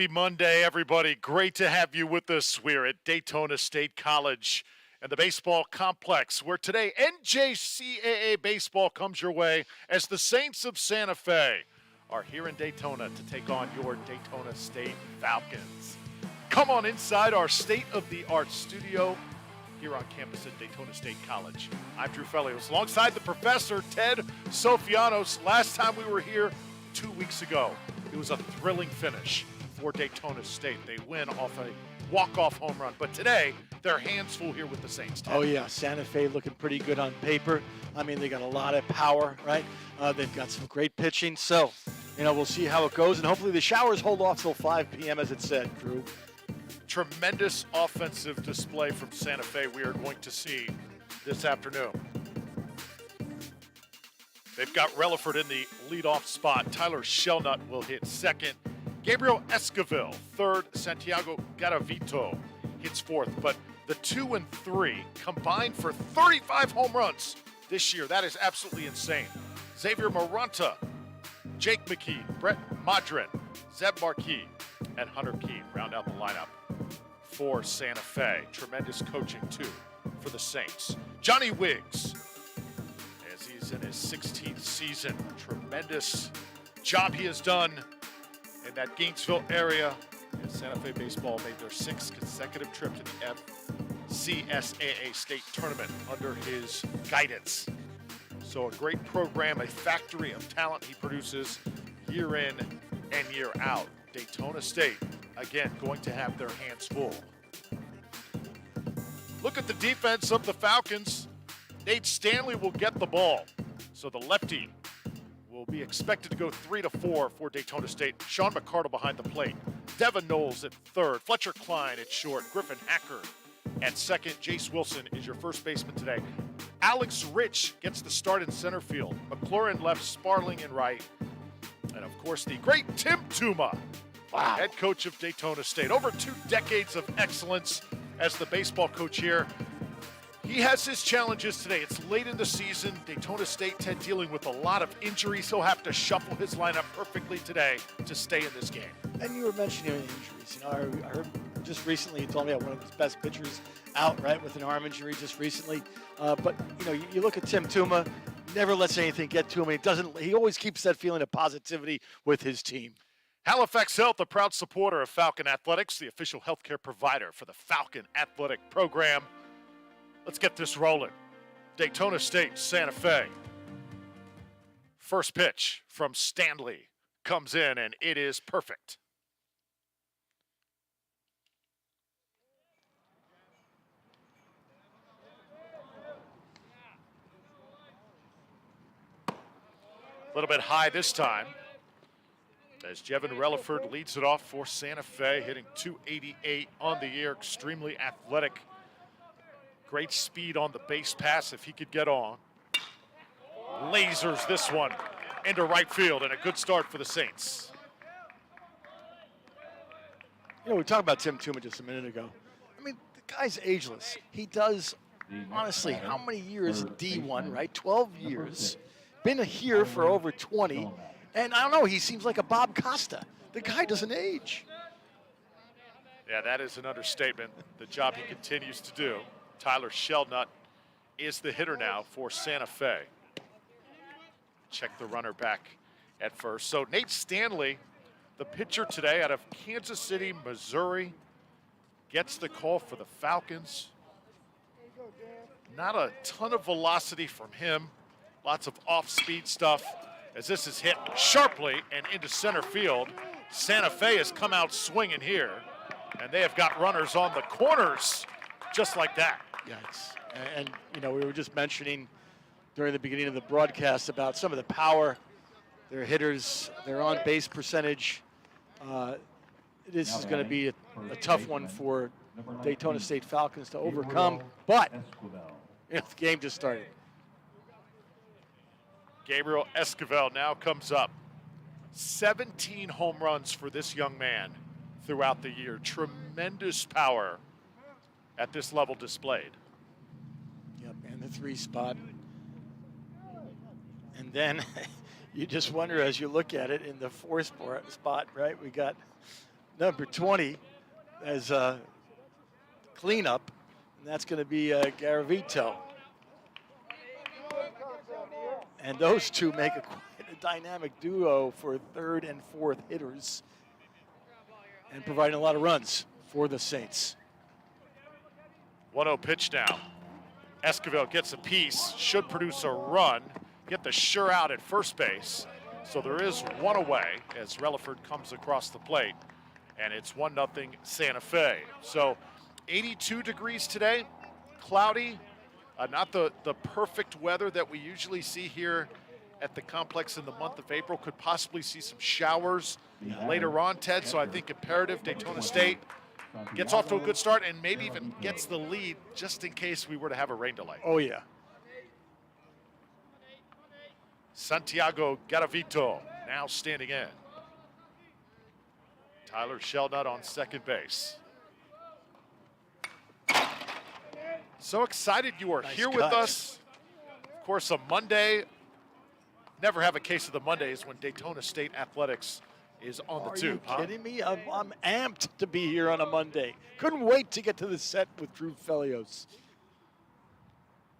Happy Monday, everybody. Great to have you with us. We're at Daytona State College and the baseball complex, where today NJCAA baseball comes your way as the Saints of Santa Fe are here in Daytona to take on your Daytona State Falcons. Come on inside our state-of-the-art studio here on campus at Daytona State College. I'm Drew Felios, alongside the professor, Ted Sofianos. Last time we were here 2 weeks ago, it was a thrilling finish for Daytona State. They win off a walk-off home run. But today, their hands full here with the Saints. Oh, yeah. Santa Fe looking pretty good on paper. I mean, they got a lot of power, right? They've got some great pitching. So, we'll see how it goes. And hopefully the showers hold off till 5 p.m., as it said, Drew. Tremendous offensive display from Santa Fe we are going to see this afternoon. They've got Relaford in the leadoff spot. Tyler Shelnut will hit second. Gabriel Esquivel, third. Santiago Garavito hits fourth. But the 2 and 3 combined for 35 home runs this year. That is absolutely insane. Xavier Maranta, Jake McKee, Brett Madrin, Zeb Marquis, and Hunter Keene round out the lineup for Santa Fe. Tremendous coaching, too, for the Saints. Johnny Wiggs, as he's in his 16th season. Tremendous job he has done in that Gainesville area. And Santa Fe baseball made their 6th consecutive trip to the FCSAA state tournament under his guidance. So a great program, a factory of talent he produces year in and year out. Daytona State, again, going to have their hands full. Look at the defense of the Falcons. Nate Stanley will get the ball. So the lefty will be expected to go 3-4 for Daytona State. Sean McCardle behind the plate. Devin Knowles at third. Fletcher Klein at short. Griffin Hacker at second. Jace Wilson is your first baseman today. Alex Rich gets the start in center field. McLaurin left, Sparling in right. And, of course, the great Tim Tuma, head coach of Daytona State. Over 2 decades of excellence as the baseball coach here. He has his challenges today. It's late in the season. Daytona State, Ted, dealing with a lot of injuries. He'll have to shuffle his lineup perfectly today to stay in this game. And you were mentioning injuries. I heard just recently you told me about one of his best pitchers out, right, with an arm injury just recently. But, you look at Tim Tuma, never lets anything get to him. He always keeps that feeling of positivity with his team. Halifax Health, a proud supporter of Falcon Athletics, the official healthcare provider for the Falcon Athletic Program. Let's get this rolling. Daytona State, Santa Fe. First pitch from Stanley comes in, and it is perfect. A little bit high this time, as Jevin Relaford leads it off for Santa Fe, hitting .288 on the year. Extremely athletic. Great speed on the base pass if he could get on. Lasers this one into right field, and a good start for the Saints. We talked about Tim Tuma just a minute ago. I mean, the guy's ageless. He does, honestly, how many years in D1, right? 12 years. Been here for over 20. And I don't know, he seems like a Bob Costa. The guy doesn't age. Yeah, that is an understatement. The job he continues to do. Tyler Shelnut is the hitter now for Santa Fe. Check the runner back at first. So Nate Stanley, the pitcher today out of Kansas City, Missouri, gets the call for the Falcons. Not a ton of velocity from him. Lots of off-speed stuff as this is hit sharply and into center field. Santa Fe has come out swinging here, and they have got runners on the corners just like that. Yikes. And we were just mentioning during the beginning of the broadcast about some of the power, their hitters, their on-base percentage. This is going to be a tough one for Daytona State Falcons to overcome, but the game just started. Gabriel Esquivel now comes up. 17 home runs for this young man throughout the year. Tremendous power at this level displayed. Yep, and the 3 spot. And then you just wonder as you look at it in the 4 spot, right? We got number 20 as a cleanup, and that's going to be Garavito. And those two make quite a dynamic duo for third and fourth hitters and providing a lot of runs for the Saints. 1-0 pitch now. Esquivel gets a piece, should produce a run, get the sure out at first base. So there is one away as Relaford comes across the plate, and it's 1-0 Santa Fe. So 82 degrees today, cloudy, not the perfect weather that we usually see here at the complex in the month of April. Could possibly see some showers later on, Ted. So I think imperative Daytona State gets off to a good start and maybe even gets the lead just in case we were to have a rain delay. Oh, yeah. Santiago Garavito now standing in. Tyler Shelnut on second base. So excited you are here with us. Of course, a Monday. Never have a case of the Mondays when Daytona State Athletics is on the tube. Are you kidding me? I'm amped to be here on a Monday. Couldn't wait to get to the set with Drew Felios.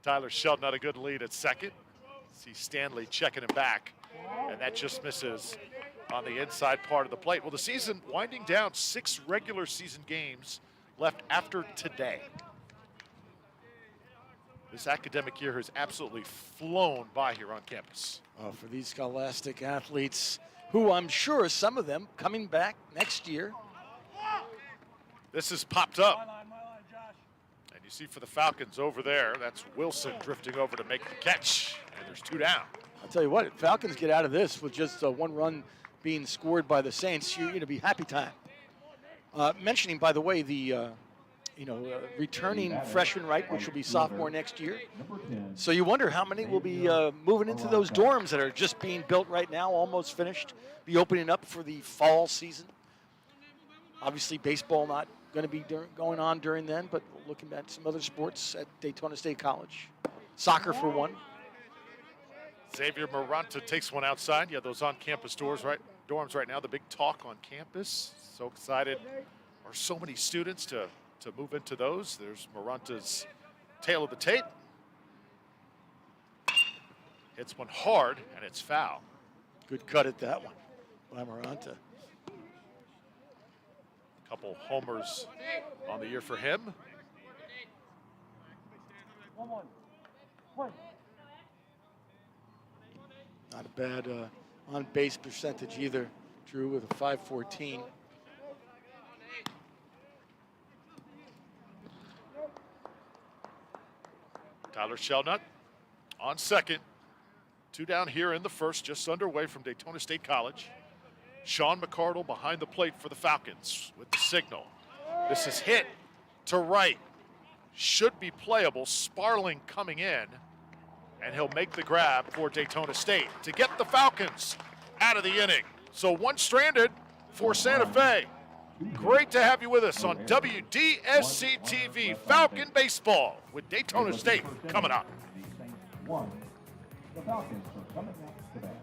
Tyler Shelnut a good lead at second. See Stanley checking him back, and that just misses on the inside part of the plate. Well, the season winding down, 6 regular season games left after today. This academic year has absolutely flown by here on campus. Oh, for these scholastic athletes, who I'm sure some of them coming back next year. This is popped up. And you see for the Falcons over there, that's Wilson drifting over to make the catch. And there's 2 down. I'll tell you what, if Falcons get out of this with just 1 run being scored by the Saints, you're going to be happy time. Mentioning, by the way, the returning freshman, right, which will be sophomore next year. So you wonder how many will be moving into those dorms that are just being built right now, almost finished, be opening up for the fall season. Obviously, baseball not going to be going on during then, but looking at some other sports at Daytona State College. Soccer for one. Xavier Maranta takes one outside. Yeah, those on-campus dorms right now, the big talk on campus. So excited. Are so many students to move into those. There's Maranta's tail of the tape. Hits one hard, and it's foul. Good cut at that one by Maranta. Couple homers on the year for him. Not a bad on-base percentage either, Drew, with a .514. Tyler Shelnut on second. 2 down here in the first, just underway from Daytona State College. Sean McCardle behind the plate for the Falcons with the signal. This is hit to right. Should be playable. Sparling coming in, and he'll make the grab for Daytona State to get the Falcons out of the inning. So 1 stranded for Santa Fe. Great to have you with us on WDSC TV Falcon Baseball with Daytona State coming up. The Falcons are coming up to bat.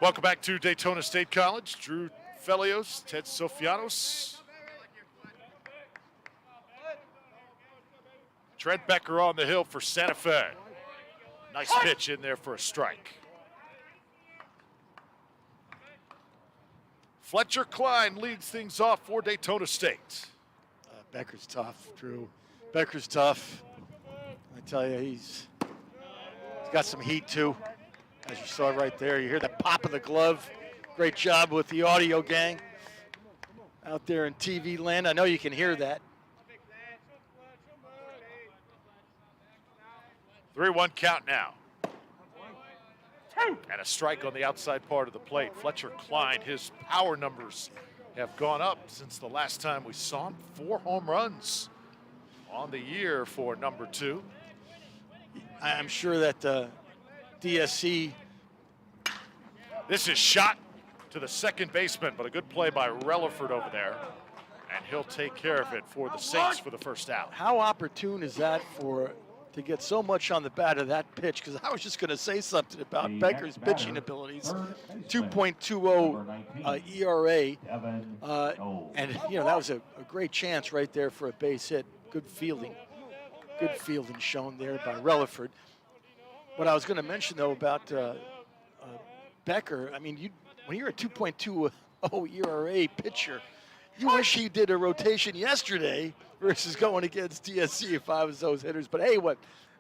Welcome back to Daytona State College. Drew Felios, Ted Sofianos. Trent Becker on the hill for Santa Fe. Nice pitch in there for a strike. Fletcher Klein leads things off for Daytona State. Becker's tough, Drew. Becker's tough. I tell you, he's got some heat too. As you saw right there, you hear the pop of the glove. Great job with the audio gang out there in TV land. I know you can hear that. 3-1 count now. And a strike on the outside part of the plate. Fletcher Klein, his power numbers have gone up since the last time we saw him. 4 home runs on the year for number 2. I'm sure that DSC. This is shot to the second baseman, but a good play by Relaford over there. And he'll take care of it for the Saints for the first out. How opportune is that to get so much on the bat of that pitch? Because I was just going to say something about The Becker's next pitching batter, abilities. third 2.20 ERA. Evan And, that was a great chance right there for a base hit. Good fielding. Good fielding shown there by Relaford. What I was going to mention, though, about Becker, I mean, when you're a 2.20 ERA pitcher, you wish he did a rotation yesterday versus going against DSC if I was those hitters. But, hey,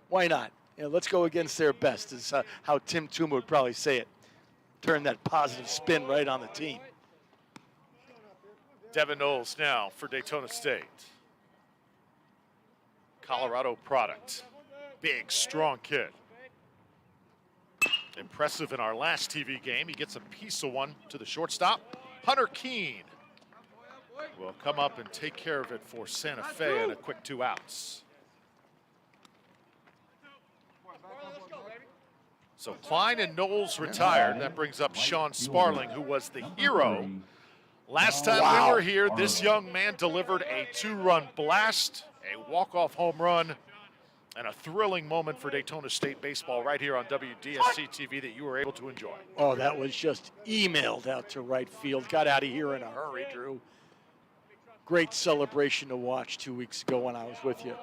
why not? Let's go against their best is how Tim Tuma would probably say it. Turn that positive spin right on the team. Devin Knowles now for Daytona State. Colorado product. Big, strong kid. Impressive in our last TV game. He gets a piece of one to the shortstop. Hunter Keene will come up and take care of it for Santa Fe and a quick 2 outs. So Klein and Knowles retired. That brings up Sean Sparling, who was the hero. Last time we were here, this young man delivered a 2-run blast, a walk-off home run, and a thrilling moment for Daytona State baseball right here on WDSC TV that you were able to enjoy. Oh, that was just emailed out to right field. Got out of here in a hurry, Drew. Great celebration to watch 2 weeks ago when I was with you.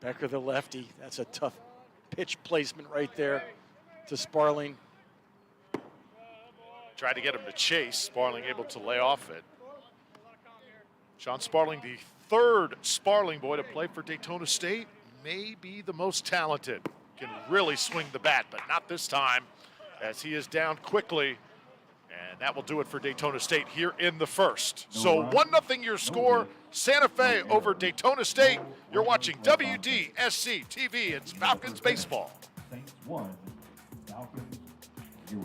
Becker the lefty. That's a tough pitch placement right there to Sparling. Tried to get him to chase. Sparling able to lay off it. Sean Sparling, the 3rd Sparling boy to play for Daytona State, may be the most talented. Can really swing the bat, but not this time as he is down quickly. And that will do it for Daytona State here in the first. So 1-0 your score. Santa Fe over Daytona State. You're watching WDSC TV. It's Falcons baseball. Saints 1, Falcons 0.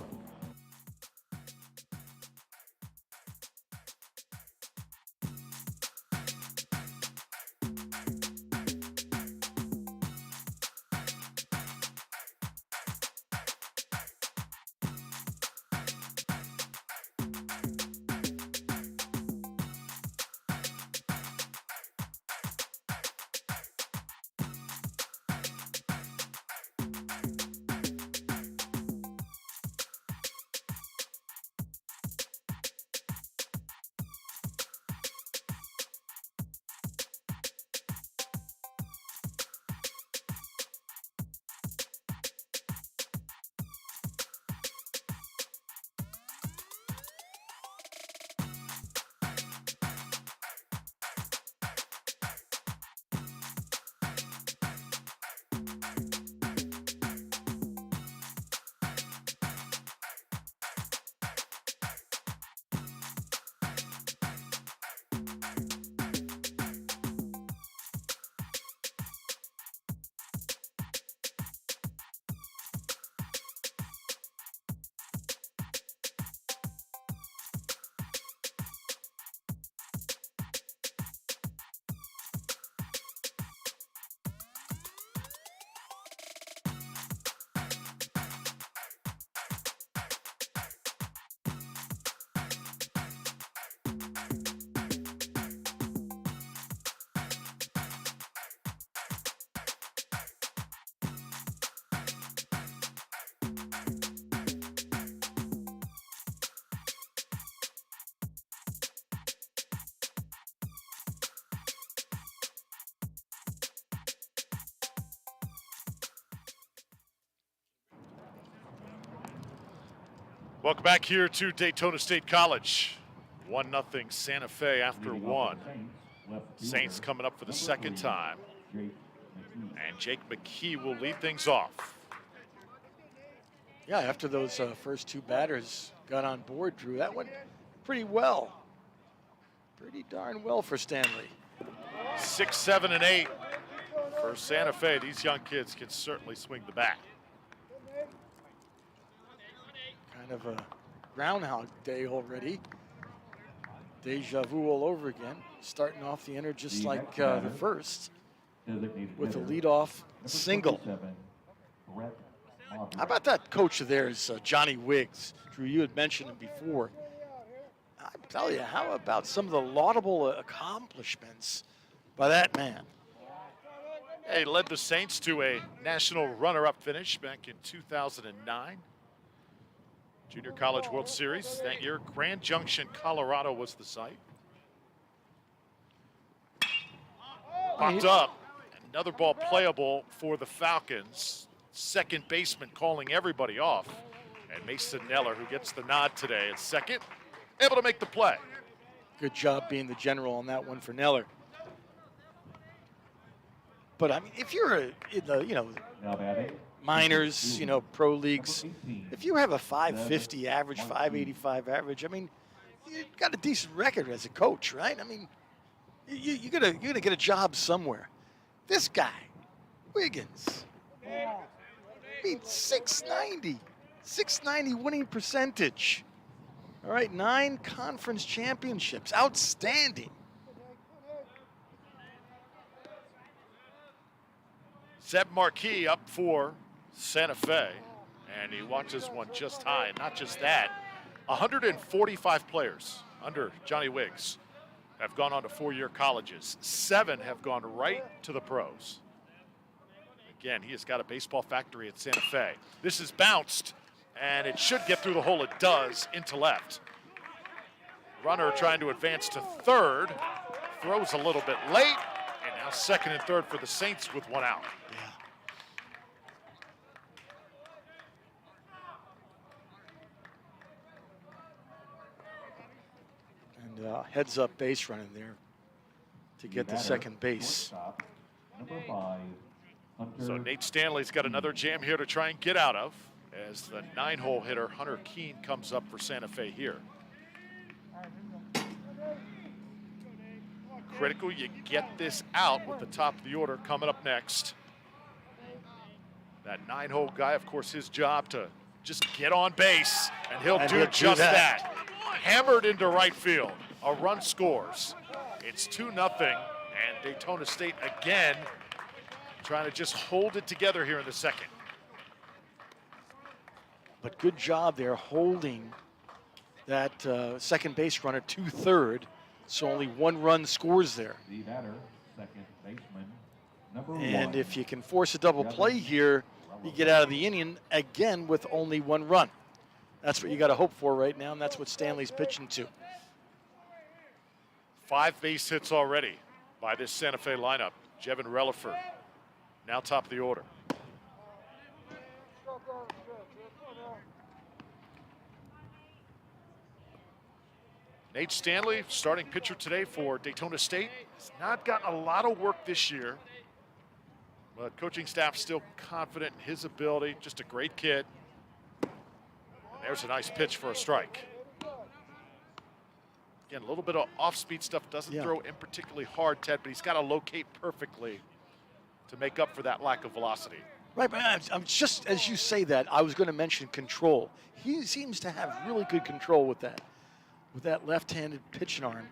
Welcome back here to Daytona State College. 1-0 Santa Fe after one. Saints coming up for the second time. And Jake McKee will lead things off. Yeah, after those first two batters got on board, Drew, that went pretty well. Pretty darn well for Stanley. 6, 7, and 8 for Santa Fe. These young kids can certainly swing the bat. Kind of a Groundhog Day already. Deja vu all over again. Starting off the inning just like the first with a leadoff single. How about that coach of theirs, Johnny Wiggs? Drew, you had mentioned him before. I tell you, how about some of the laudable accomplishments by that man? He led the Saints to a national runner-up finish back in 2009. Junior College World Series that year. Grand Junction, Colorado was the site. Popped up. Another ball playable for the Falcons. Second baseman calling everybody off. And Mason Neller, who gets the nod today at second, able to make the play. Good job being the general on that one for Neller. But I mean, if you're in the, minors, pro leagues, if you have a 550 average, 585 average, I mean, you've got a decent record as a coach, right? I mean, you're gonna get a job somewhere. This guy, Wiggins, I mean, 690 winning percentage. All right, 9 conference championships, outstanding. Zeb Marquis up for Santa Fe, and he watches one just high. And not just that, 145 players under Johnny Wiggs have gone on to 4-year colleges. 7 have gone right to the pros. Again, he has got a baseball factory at Santa Fe. This is bounced, and it should get through the hole. It does, into left. Runner trying to advance to third. Throws a little bit late, and now second and third for the Saints with one out. Heads up base running there to get the second base. So Nate Stanley's got another jam here to try and get out of as the 9-hole hitter Hunter Keene comes up for Santa Fe here. Critical you get this out with the top of the order coming up next. That 9-hole guy, of course, his job to just get on base, and he'll do just that. Hammered into right field. A run scores. It's 2-0, and Daytona State again trying to just hold it together here in the second. But good job there holding that second base runner to third, so only 1 run scores there. The batter, second baseman, number 1. And if you can force a double play here, you get out of the inning again with only 1 run. That's what you got to hope for right now, and that's what Stanley's pitching to. 5 base hits already by this Santa Fe lineup. Jevin Relaford now top of the order. Nate Stanley, starting pitcher today for Daytona State, has not gotten a lot of work this year, but coaching staff still confident in his ability. Just a great kid. And there's a nice pitch for a strike. Again, a little bit of off-speed stuff. Doesn't throw in particularly hard, Ted, but he's got to locate perfectly to make up for that lack of velocity. Right, but I'm just, as you say that, I was going to mention control. He seems to have really good control with that left-handed pitching arm.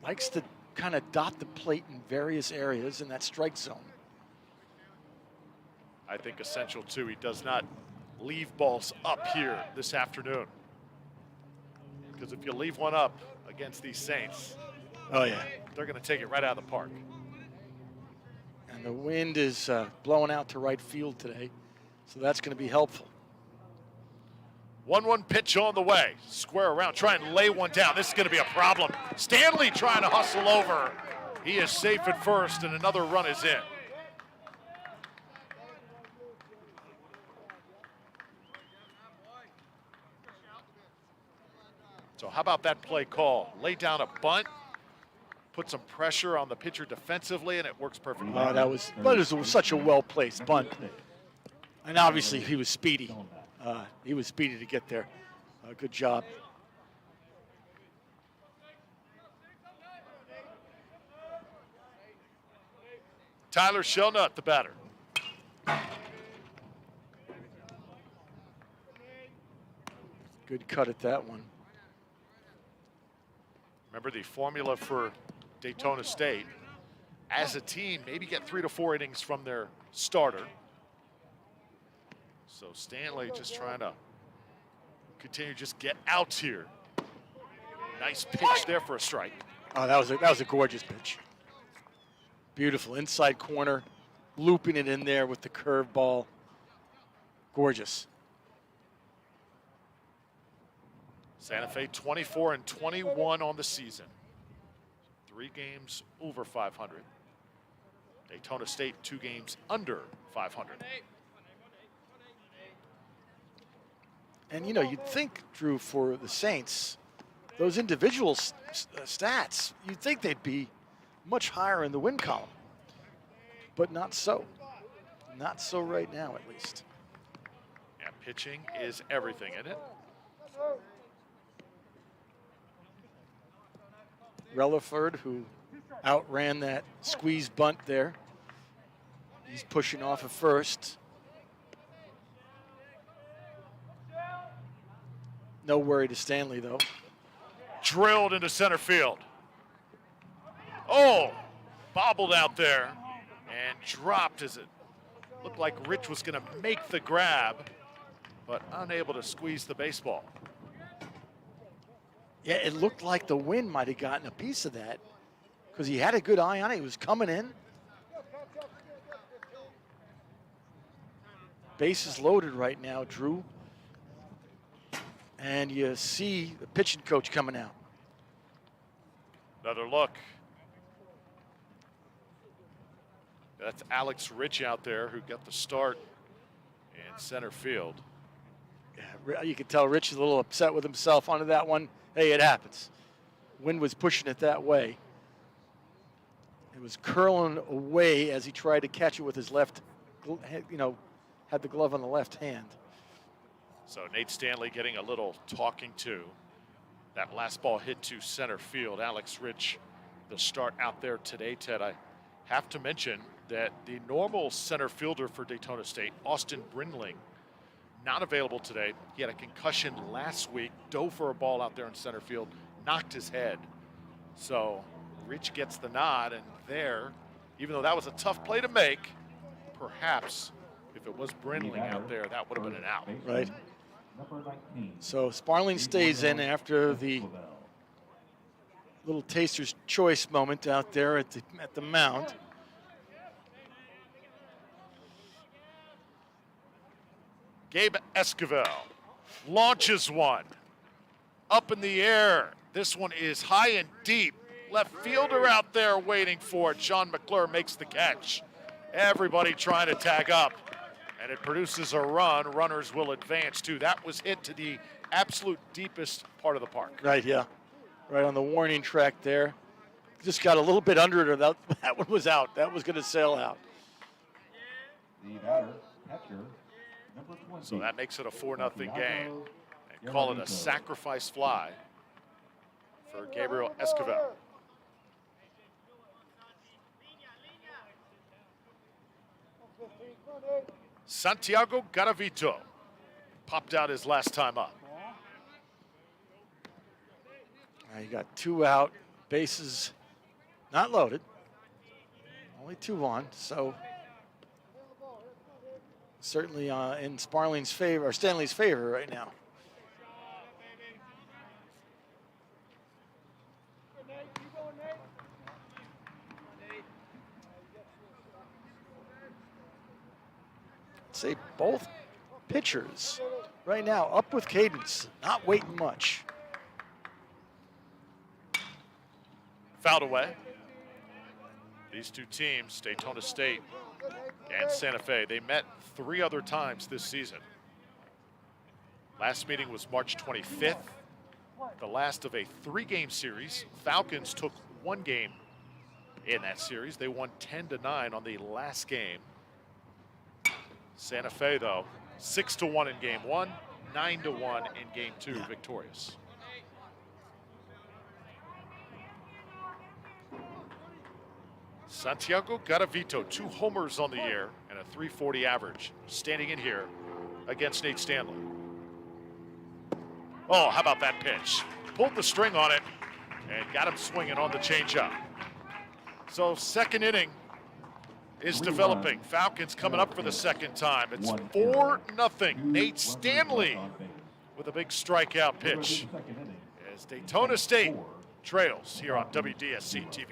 Likes to kind of dot the plate in various areas in that strike zone. I think essential, too. He does not leave balls up here this afternoon. Because if you leave one up against these Saints, they're going to take it right out of the park. And the wind is blowing out to right field today, so that's going to be helpful. 1-1 pitch on the way. Square around, try and lay one down. This is going to be a problem. Stanley trying to hustle over. He is safe at first, and another run is in. So how about that play call? Lay down a bunt, put some pressure on the pitcher defensively, and it works perfectly. But it was such a well-placed bunt. And obviously he was speedy. He was speedy to get there. Good job. Tyler Shelnut, the batter. Good cut at that one. Remember the formula for Daytona State. As a team, maybe get 3 to 4 innings from their starter. So Stanley just trying to continue, just get outs here. Nice pitch there for a strike. Oh, that was a gorgeous pitch. Beautiful inside corner, looping it in there with the curveball. Gorgeous. Santa Fe 24-21 on the season. 3 games over 500. Daytona State 2 games under 500. And you know, you'd think, Drew, for the Saints, those individual stats, you'd think they'd be much higher in the win column. But not so. Not so right now, at least. Yeah, pitching is everything, isn't it? Relaford, who outran that squeeze bunt there. He's pushing off at first. No worry to Stanley, though. Drilled into center field. Oh, bobbled out there and dropped as it looked like Rich was going to make the grab, but unable to squeeze the baseball. Yeah, it looked like the wind might have gotten a piece of that because he had a good eye on it. He was coming in. Bases loaded right now, Drew. And you see the pitching coach coming out. Another look. That's Alex Rich out there who got the start in center field. Yeah, you can tell Rich is a little upset with himself onto that one. Hey, it happens. Wind was pushing it that way. It was curling away as he tried to catch it with his left, you know, had the glove on the left hand. So Nate Stanley getting a little talking to. That last ball hit to center field. Alex Rich, the start out there today, Ted. I have to mention that the normal center fielder for Daytona State, Austin Brindling, not available today. He had a concussion last week, dove for a ball out there in center field, knocked his head. So Rich gets the nod, and there, even though that was a tough play to make, perhaps if it was Brindling out there, that would have been an out. Right. So Sparling stays in after the little taster's choice moment out there at the mound. Gabe Esquivel launches one up in the air. This one is high and deep. Left fielder out there waiting for it. Sean McClure makes the catch. Everybody trying to tag up, and it produces a run. Runners will advance too. That was hit to the absolute deepest part of the park. Right, yeah. Right on the warning track there. Just got a little bit under it, or that one was out. That was going to sail out. The batter, catcher, number 20. So that makes it a 4-0 game. And call it a sacrifice fly for Gabriel Esquivel. Santiago Garavito popped out his last time up. You got 2 out, bases not loaded, only 2 on, so certainly in Sparling's favor, or Stanley's favor right now. Say both pitchers right now up with cadence, not waiting much. Fouled away. These two teams, Daytona State and Santa Fe, they met 3 other times this season. Last meeting was March 25th. the last of a 3-game series. Falcons took 1 game in that series. They won 10-9 on the last game. Santa Fe, though, 6-1 in game 1, 9-1 in game 2, victorious. Santiago Garavito, 2 homers on the year and a .340 average, standing in here against Nate Stanley. Oh, how about that pitch? Pulled the string on it and got him swinging on the changeup. So second inning is developing. Falcons coming up for the second time. It's 4-0. Nate Stanley with a big strikeout pitch as Daytona State trails here on WDSC TV.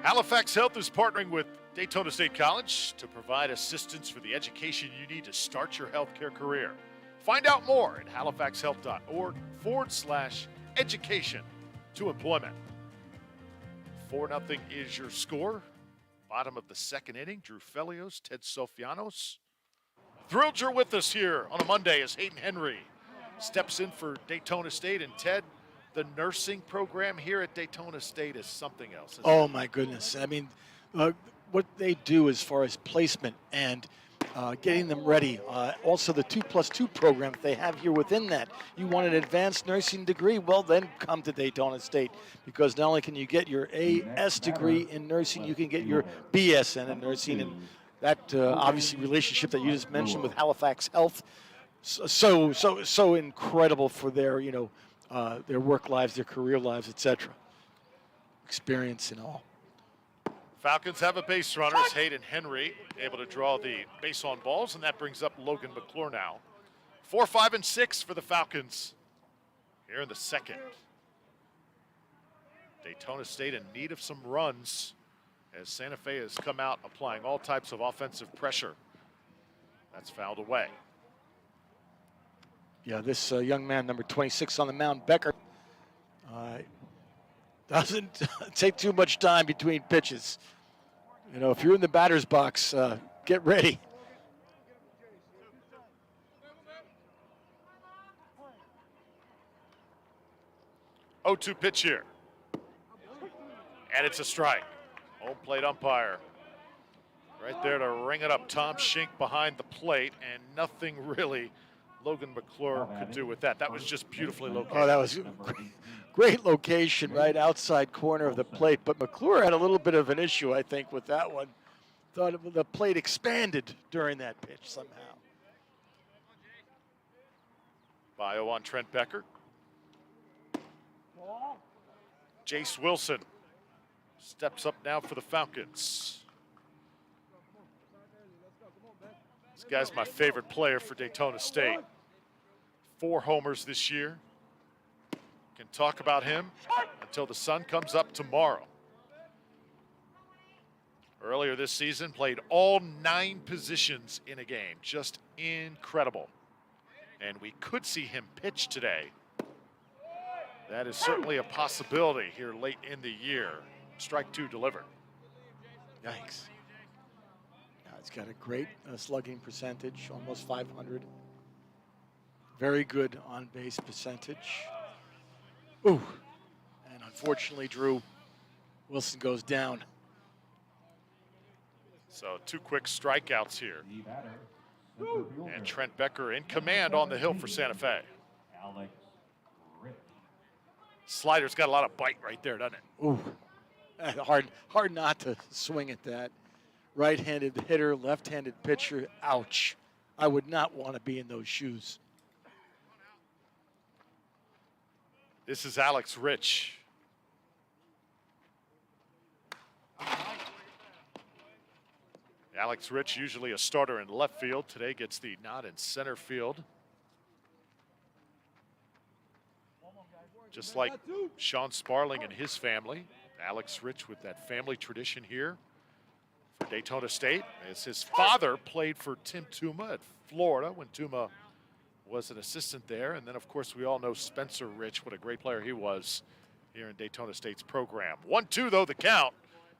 Halifax Health is partnering with Daytona State College to provide assistance for the education you need to start your healthcare career. Find out more at halifaxhealth.org/education to employment. 4-0 is your score. Bottom of the second inning, Drew Felios, Ted Sofianos. Thrilled you're with us here on a Monday as Hayden Henry steps in for Daytona State. And Ted, the nursing program here at Daytona State is something else. Oh, my goodness. I mean, what they do as far as placement and getting them ready. Also, the 2+2 program they have here within that. You want an advanced nursing degree? Well, then come to Daytona State, because not only can you get your AS degree in nursing, you can get your BSN in nursing. And that, obviously, relationship that you just mentioned with Halifax Health, so incredible for their, their work lives, their career lives, etc. Experience and all. Falcons have a base runner. It's Hayden Henry able to draw the base on balls, and that brings up Logan McClure now. 4, 5, and 6 for the Falcons here in the second. Daytona State in need of some runs as Santa Fe has come out applying all types of offensive pressure. That's fouled away. Yeah, this young man, number 26 on the mound, Becker, doesn't take too much time between pitches. If you're in the batter's box, get ready. Oh, 2 pitch here. And it's a strike. Home plate umpire right there to ring it up. Tom Schenk behind the plate, and nothing really Logan McClure could do with that. That was just beautifully located. Oh, that was great location, right outside corner of the plate. But McClure had a little bit of an issue, I think, with that one. Thought the plate expanded during that pitch somehow. Bio on Trent Becker. Jace Wilson steps up now for the Falcons. This guy's my favorite player for Daytona State. 4 homers this year. Can talk about him until the sun comes up tomorrow. Earlier this season, played all 9 positions in a game. Just incredible. and we could see him pitch today. That is certainly a possibility here late in the year. Strike 2 delivered. Yikes. Yeah, it's got a great slugging percentage, almost 500. Very good on-base percentage. Ooh. And unfortunately, Drew, Wilson goes down. So 2 quick strikeouts here. The batter, center fielder, And Trent Becker in command on the hill for Santa Fe. Alex Rich. Slider's got a lot of bite right there, doesn't it? Ooh. Hard not to swing at that. Right-handed hitter, left-handed pitcher. Ouch. I would not want to be in those shoes. This is Alex Rich. Alex Rich, usually a starter in left field, today gets the nod in center field. Just like Sean Sparling and his family, Alex Rich with that family tradition here for Daytona State, as his father played for Tim Tuma at Florida when Tuma was an assistant there. And then, of course, we all know Spencer Rich, what a great player he was here in Daytona State's program. 1-2, though, the count.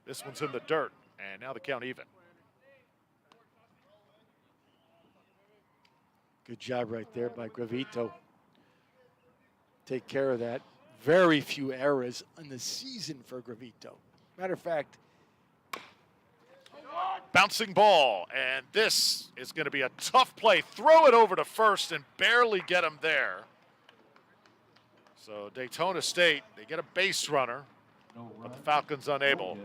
This one's in the dirt, and now the count even. Good job right there by Gravito. Take care of that. Very few errors in the season for Gravito. Matter of fact, Bouncing ball, and this is going to be a tough play. Throw it over to first and barely get him there. So Daytona State, they get a base runner, but the Falcons unable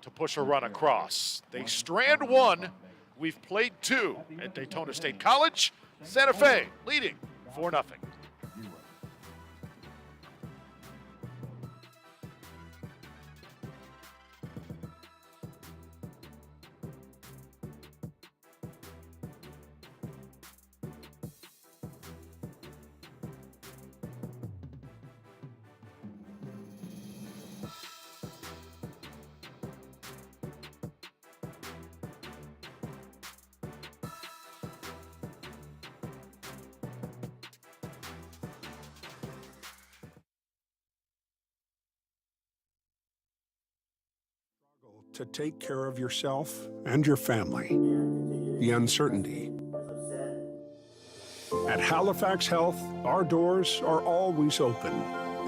to push a run across. They strand 1. We've played 2 at Daytona State College. Santa Fe leading 4-0. To take care of yourself and your family. The uncertainty. At Halifax Health, our doors are always open,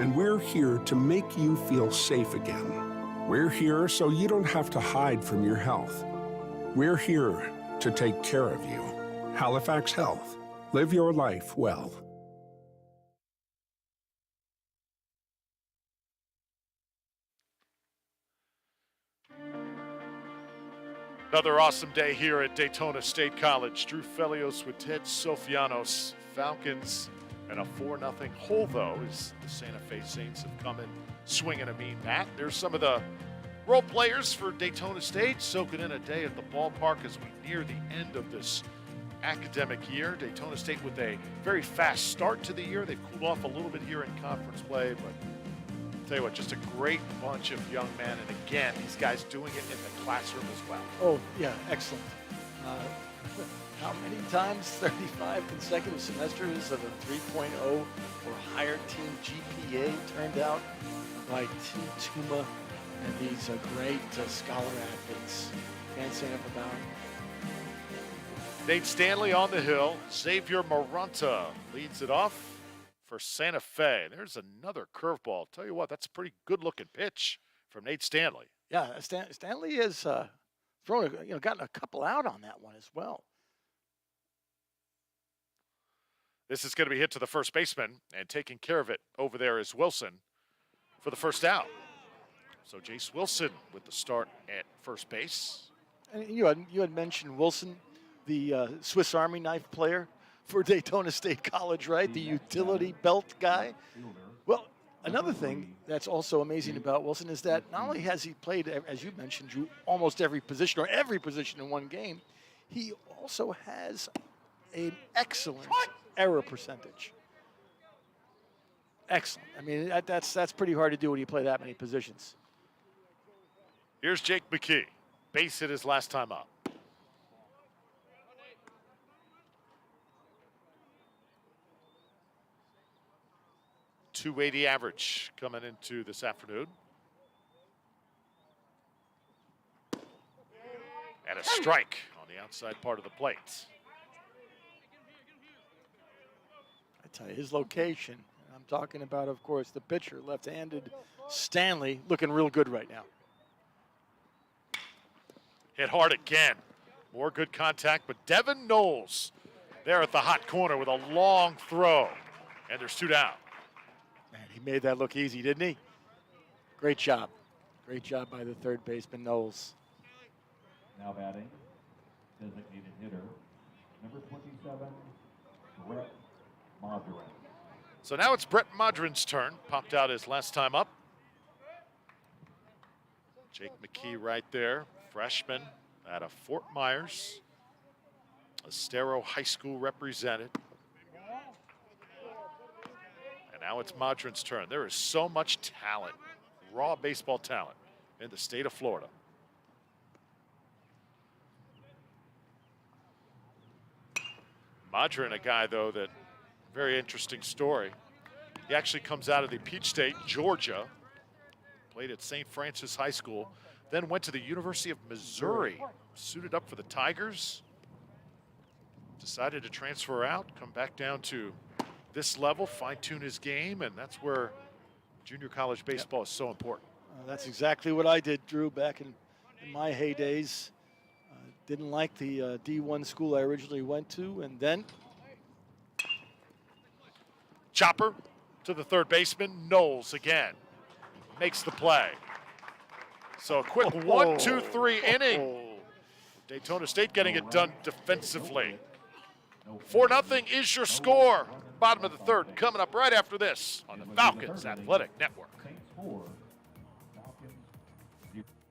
and we're here to make you feel safe again. We're here so you don't have to hide from your health. We're here to take care of you. Halifax Health. Live your life well. Another awesome day here at Daytona State College. Drew Felios with Ted Sofianos. Falcons and a 4-0 hole, though, as the Santa Fe Saints have come in swinging a mean bat. There's some of the role players for Daytona State soaking in a day at the ballpark as we near the end of this academic year. Daytona State with a very fast start to the year. They've cooled off a little bit here in conference play, but tell you what, just a great bunch of young men, and again, these guys doing it in the classroom as well. oh, yeah, excellent. How many times? 35 consecutive semesters of a 3.0 or higher team GPA turned out by Tim Tuma and these great scholar athletes. Can't say enough about it. Nate Stanley on the hill. Xavier Maranta leads it off for Santa Fe. There's another curveball. Tell you what, that's a pretty good-looking pitch from Nate Stanley. Yeah, Stanley has thrown, gotten a couple out on that one as well. This is going to be hit to the first baseman, and taking care of it over there is Wilson for the first out. So Jace Wilson with the start at first base. And you had mentioned Wilson, the Swiss Army knife player for Daytona State College, right? The utility belt guy. Well, another thing that's also amazing about Wilson is that not only has he played, as you mentioned, Drew, almost every position or every position in one game, he also has an excellent error percentage. Excellent. I mean, that's pretty hard to do when you play that many positions. Here's Jake McKee. Base hit his last time up. 280 average coming into this afternoon. And a strike on the outside part of the plate. I tell you, his location, I'm talking about, of course, the pitcher, left-handed Stanley, looking real good right now. Hit hard again. More good contact, but Devin Knowles there at the hot corner with a long throw. And there's 2 down. Man, he made that look easy, didn't he? Great job. Great job by the third baseman, Knowles. Now batting, designated hitter, number 27, Brett Modrin. So now it's Brett Modrin's turn. Popped out his last time up. Jake McKee right there, freshman out of Fort Myers. Estero High School represented. And now it's Modrin's turn. There is so much talent, raw baseball talent in the state of Florida. Modrin, a guy, though, that very interesting story. He actually comes out of the Peach State, Georgia, played at St. Francis High School, then went to the University of Missouri, suited up for the Tigers, decided to transfer out, come back down to this level, fine-tune his game, and that's where junior college baseball is so important. That's exactly what I did, Drew, back in my heydays. Didn't like the D1 school I originally went to, and then chopper to the third baseman. Knowles again makes the play. So a quick 1-2-3 inning. Daytona State getting it done defensively. 4-0 is your score. Bottom of the third coming up right after this on the Falcons Athletic Network. Saints 4, Falcons 0.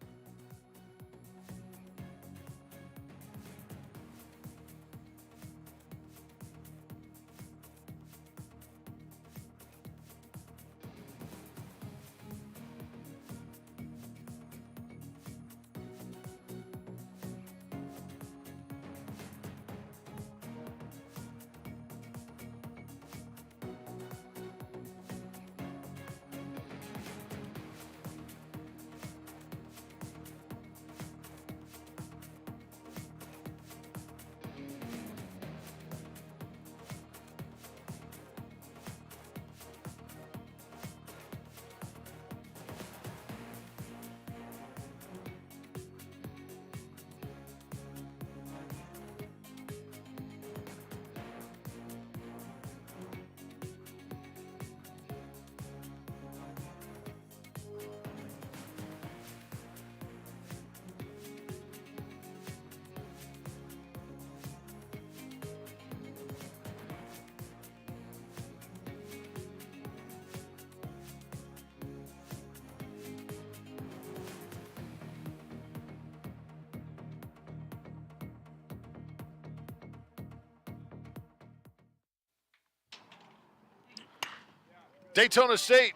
Daytona State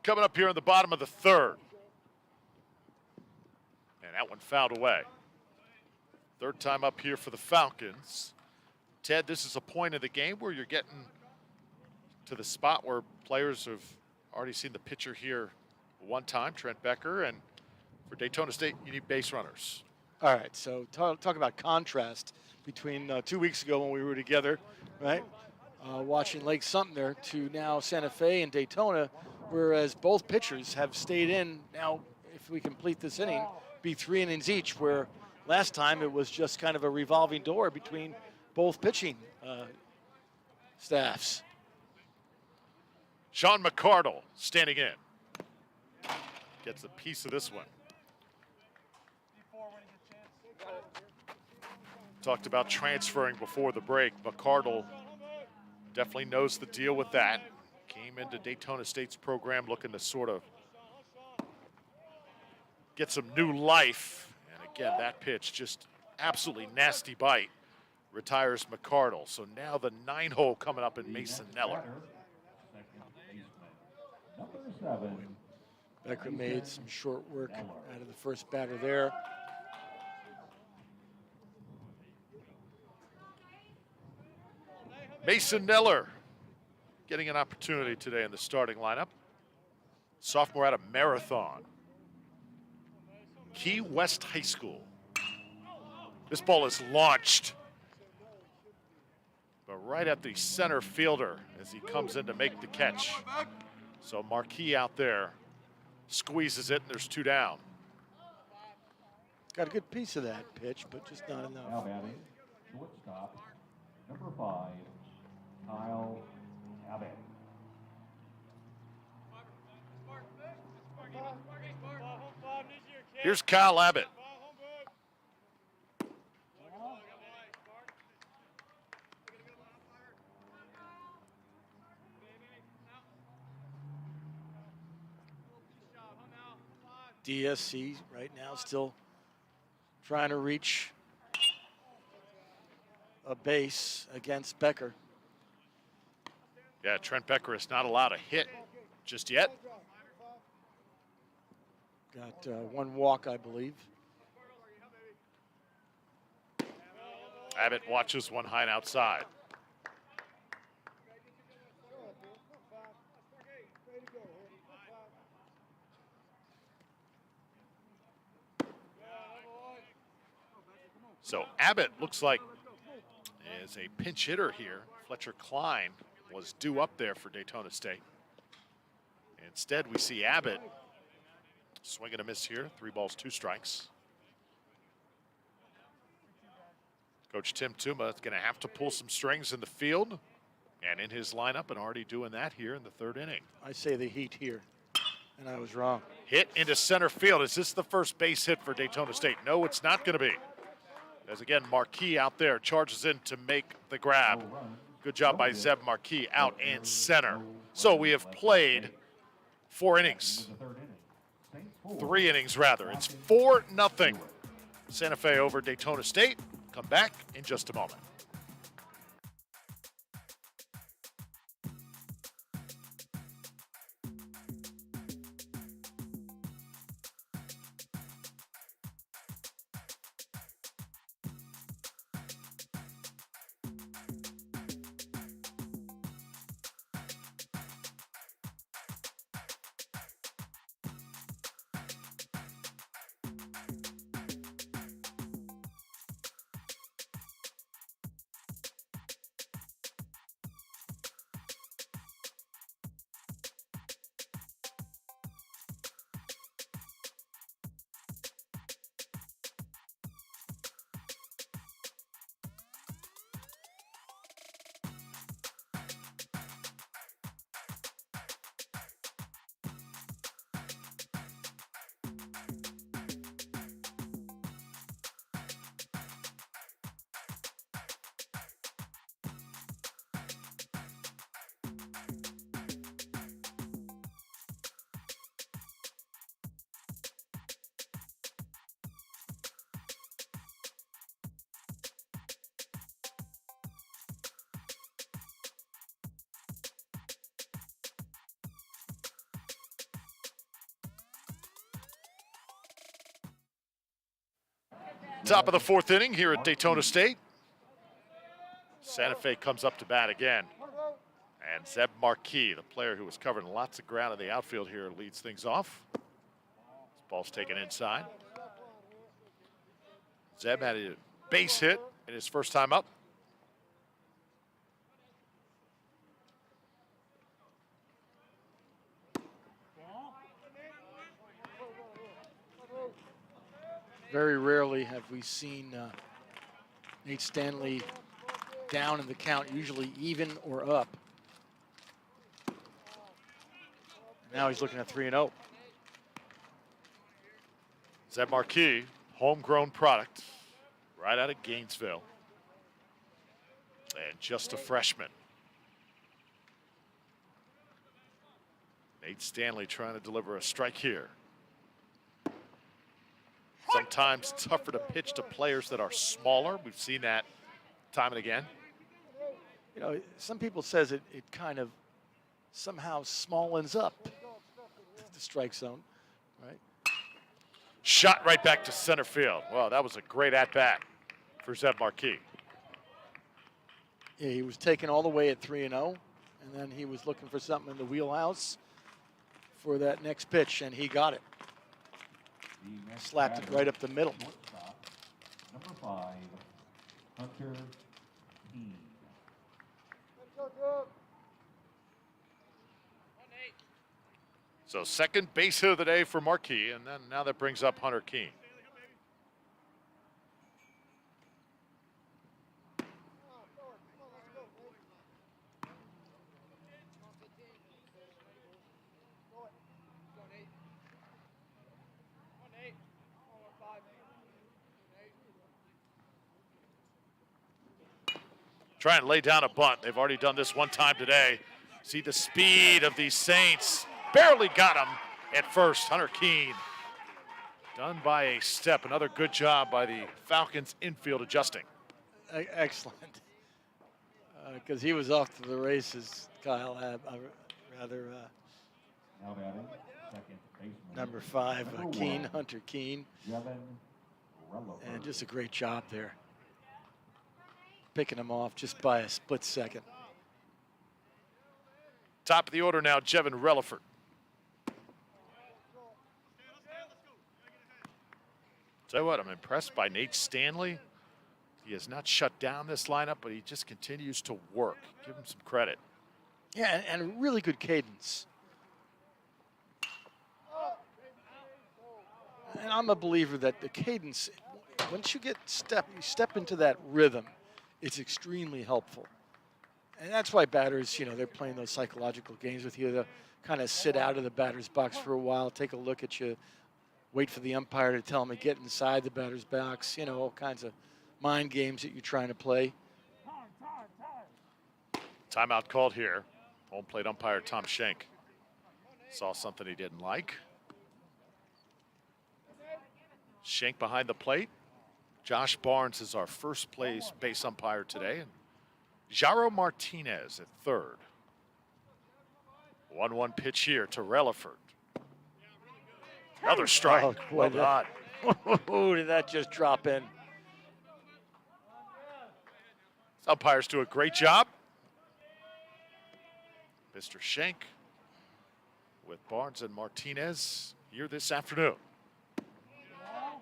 coming up here in the bottom of the third. And that one fouled away. Third time up here for the Falcons. Ted, this is a point of the game where you're getting to the spot where players have already seen the pitcher here one time, Trent Becker, and for Daytona State, you need base runners. all right, so talk about contrast between 2 weeks ago when we were together, right? Watching Lake Sumter to now Santa Fe and Daytona, whereas both pitchers have stayed in. Now, if we complete this inning, be 3 innings each, where last time it was just kind of a revolving door between both pitching staffs. Sean McCardle standing in. Gets a piece of this one. Talked about transferring before the break. McCardle definitely knows the deal with that. Came into Daytona State's program looking to sort of get some new life. And again, that pitch, just absolutely nasty bite, retires McCardle. So now the 9-hole coming up in Mason Neller. Number 7. Becker made some short work out of the first batter there. Mason Neller getting an opportunity today in the starting lineup. Sophomore out of Marathon. Key West High School. This ball is launched, but right at the center fielder as he comes in to make the catch. So Marquis out there squeezes it, and there's 2 down. Got a good piece of that pitch, but just not Now enough. batting, shortstop, number 5, Kyle Abbott. Here's Kyle Abbott. DSC right now still trying to reach a base against Becker. Yeah, Trent Becker is not allowed a hit just yet. Got 1 walk, I believe. Abbott watches one high and outside. So Abbott looks like is a pinch hitter here. Fletcher Klein was due up there for Daytona State. Instead, we see Abbott swing and a miss here. 3 balls, 2 strikes. Coach Tim Tuma is going to have to pull some strings in the field and in his lineup, and already doing that here in the 3rd inning. I say the Heat here, and I was wrong. Hit into center field. Is this the first base hit for Daytona State? No, it's not going to be. As again, Marquis out there charges in to make the grab. Good job by Zeb Marquis out in center. So we have played 4 innings. 3 innings, rather. It's 4-0. Santa Fe over Daytona State. Come back in just a moment. Top of the 4th inning here at Daytona State. Santa Fe comes up to bat again. And Zeb Marquis, the player who was covering lots of ground in the outfield here, leads things off. This ball's taken inside. Zeb had a base hit in his first time up. Very rarely have we seen Nate Stanley down in the count, usually even or up. Now he's looking at 3-0. Zeb Marquis, homegrown product, right out of Gainesville. And just a freshman. Nate Stanley trying to deliver a strike here. Sometimes tougher to pitch to players that are smaller. We've seen that time and again. You know, some people says it kind of somehow smallens up the strike zone, right? Shot right back to center field. Well, that was a great at-bat for Zeb Marquis. Yeah, he was taken all the way at 3-0, And then he was looking for something in the wheelhouse for that next pitch, and he got it. Slapped it right up the middle. Number 5, Hunter Keene. So second base hit of the day for Marquis, and then now that brings up Hunter Keene. Try and lay down a bunt. They've already done this one time today. See the speed of these Saints. Barely got him at first. Hunter Keene done by a step. Another good job by the Falcons infield adjusting. Excellent. Because he was off to the races, Kyle. Rather, Now batting, second baseman. number 5, Number Keene, 1, Hunter Keene. Jevin Relaford. And just a great job there. Picking him off just by a split second. Top of the order now, Jevin Relaford. Tell you what, I'm impressed by Nate Stanley. He has not shut down this lineup, but he just continues to work. Give him some credit. Yeah, and a really good cadence. And I'm a believer that the cadence, once you step into that rhythm, it's extremely helpful. And that's why batters, they're playing those psychological games with you. They'll kind of sit out of the batter's box for a while, take a look at you, wait for the umpire to tell them to get inside the batter's box, all kinds of mind games that you're trying to play. Timeout called here. Home plate umpire Tom Schenk saw something he didn't like. Schenk behind the plate. Josh Barnes is our first place base umpire today. And Jairo Martinez at third. 1-1 pitch here to Relaford. Another strike. Oh, well done. Oh, did that just drop in? Umpires do a great job. Mr. Schenk with Barnes and Martinez here this afternoon.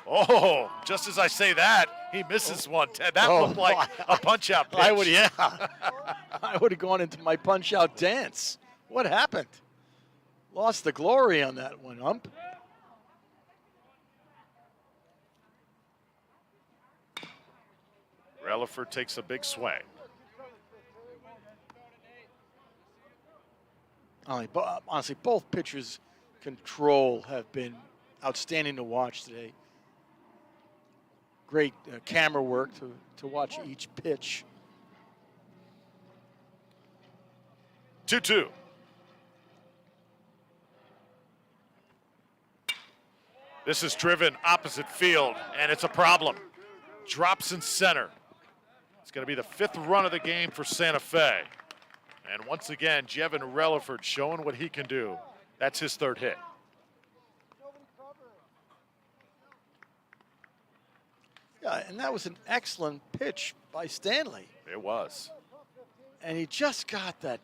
Oh, just as I say that, he misses one. Ted, that looked like a punch-out pitch. I would have gone into my punch-out dance. What happened? Lost the glory on that one, ump. Relaford takes a big swing. Honestly, both pitchers' control have been outstanding to watch today. Great camera work to watch each pitch. 2-2. This is driven opposite field, and it's a problem. Drops in center. It's going to be the 5th run of the game for Santa Fe. And once again, Jevin Relaford showing what he can do. That's his 3rd hit. Yeah, and that was an excellent pitch by Stanley. It was. And he just got the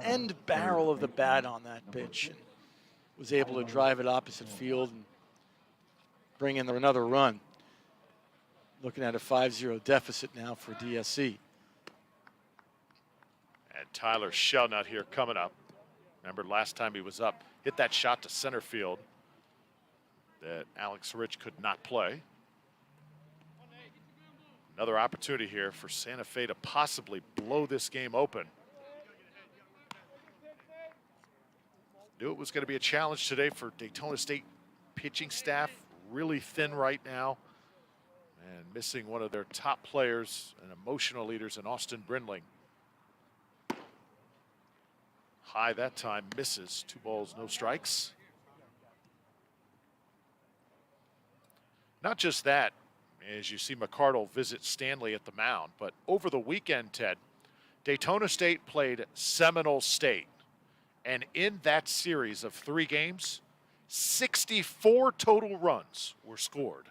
end barrel of the bat on that pitch and was able to drive it opposite field and bring in another run. Looking at a 5-0 deficit now for DSC. And Tyler Shelnut here coming up. Remember last time he was up, hit that shot to center field that Alex Rich could not play. Another opportunity here for Santa Fe to possibly blow this game open. Knew it was going to be a challenge today for Daytona State pitching staff. Really thin right now. And missing one of their top players and emotional leaders in Austin Brindling. High that time, misses. 2 balls, no strikes. Not just that, as you see McCardle visit Stanley at the mound, but over the weekend, Ted, Daytona State played Seminole State. And in that series of 3 games, 64 total runs were scored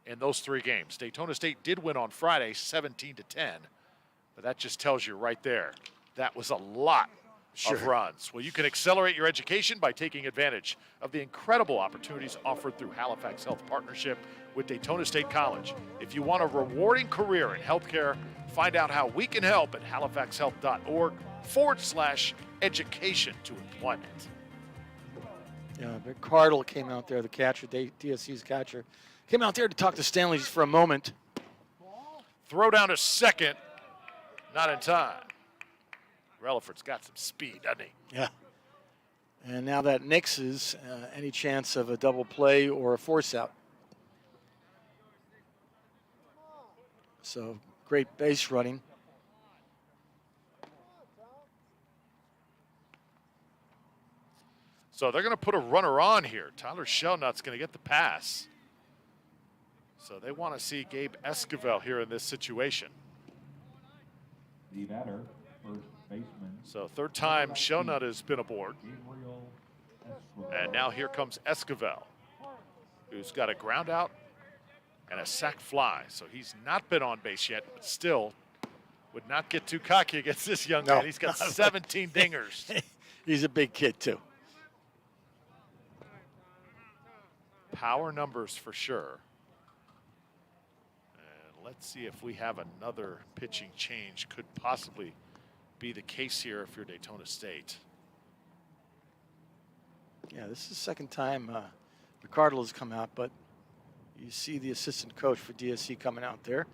in those 3 games. Daytona State did win on Friday, 17-10. But that just tells you right there, that was a lot of runs. Well, you can accelerate your education by taking advantage of the incredible opportunities offered through Halifax Health Partnership with Daytona State College. If you want a rewarding career in healthcare, find out how we can help at halifaxhealth.org/education to employment. Yeah, but Cardle came out there, the catcher, DSC's catcher, came out there to talk to Stanley just for a moment. Throw down to second, not in time. Relaford's got some speed, doesn't he? Yeah. And now that nixes any chance of a double play or a force out. So great base running. So they're going to put a runner on here. Tyler Shelnut's going to get the pass. So they want to see Gabe Esquivel here in this situation. The batter, first baseman. So third time Shelnut has been aboard. Gabriel Esquivel. And now here comes Esquivel, who's got a ground out and a sac fly. So he's not been on base yet, but still would not get too cocky against this young man. He's got 17 dingers. He's a big kid, too. Power numbers for sure. And let's see if we have another pitching change. Could possibly be the case here if you're Daytona State. Yeah, this is the second time the Cardinals come out, but you see the assistant coach for DSC coming out there.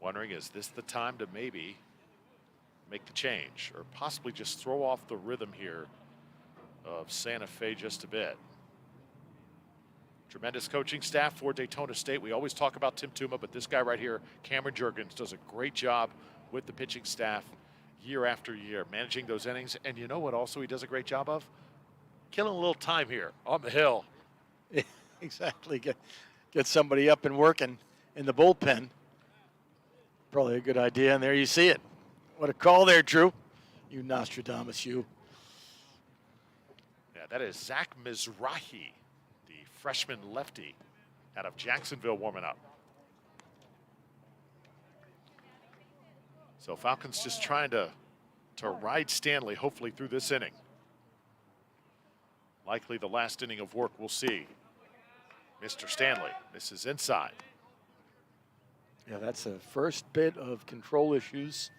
Wondering, is this the time to maybe make the change or possibly just throw off the rhythm here of Santa Fe just a bit? Tremendous coaching staff for Daytona State. We always talk about Tim Tuma, but this guy right here, Cameron Jurgens, does a great job with the pitching staff year after year, managing those innings. And you know what also he does a great job of? Killing a little time here on the hill. Exactly. Get somebody up and working in the bullpen. Probably a good idea, and there you see it. What a call there, Drew. You Nostradamus, you. Yeah, that is Zach Mizrahi, the freshman lefty out of Jacksonville, warming up. So Falcons just trying to ride Stanley, hopefully, through this inning. Likely the last inning of work we'll see. Mr. Stanley, this is inside. Yeah, that's the first bit of control issues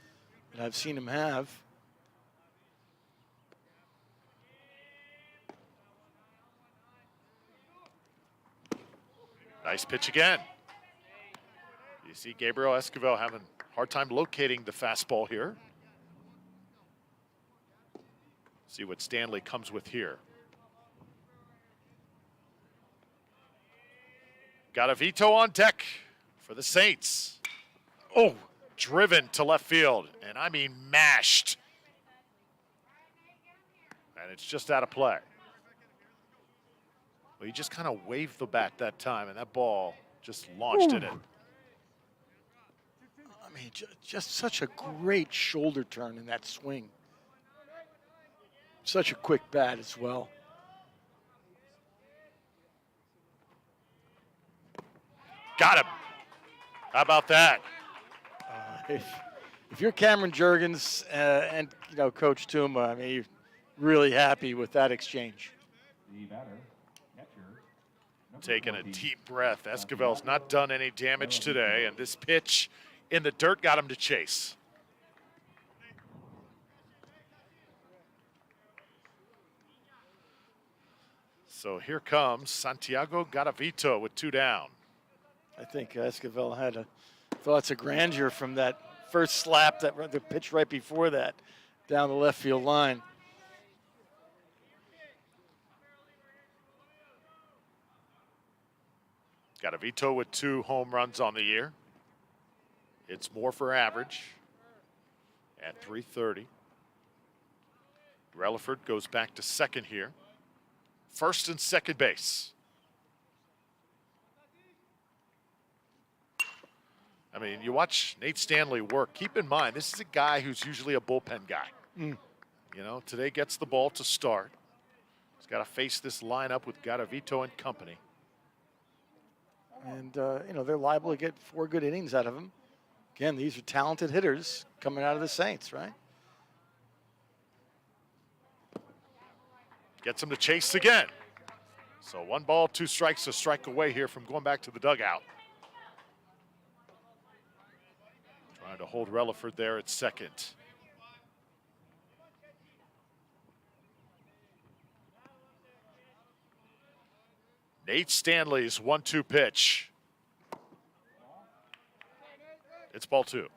that I've seen him have. Nice pitch again. You see Gabriel Esquivel having a hard time locating the fastball here. See what Stanley comes with here. Got a veto on deck for the Saints. Oh, driven to left field, and I mean mashed. And it's just out of play. Well, he just kind of waved the bat that time, and that ball just launched it in. I mean, just such a great shoulder turn in that swing. Such a quick bat as well. Got him. How about that? If you're Cameron Jurgens and Coach Tuma, I mean, you're really happy with that exchange. The batter, catcher, number Taking a 20. deep breath. Esquivel's not done any damage today, and this pitch in the dirt got him to chase. So here comes Santiago Garavito with 2 down. I think Esquivel had thoughts of grandeur from that first slap, the pitch right before that, down the left field line. Garavito with 2 home runs on the year. It's more for average at .330. Relaford goes back to second here. First and second base. I mean, you watch Nate Stanley work. Keep in mind, this is a guy who's usually a bullpen guy. You know, today gets the ball to start. He's got to face this lineup with Garavito and company. And, you know, they're liable to get 4 good innings out of him. Again, these are talented hitters coming out of the Saints, right? Gets him to chase again. So 1 ball, 2 strikes, a strike away here from going back to the dugout. Trying to hold Relaford there at second. Nate Stanley's 1-2 pitch. It's ball 2.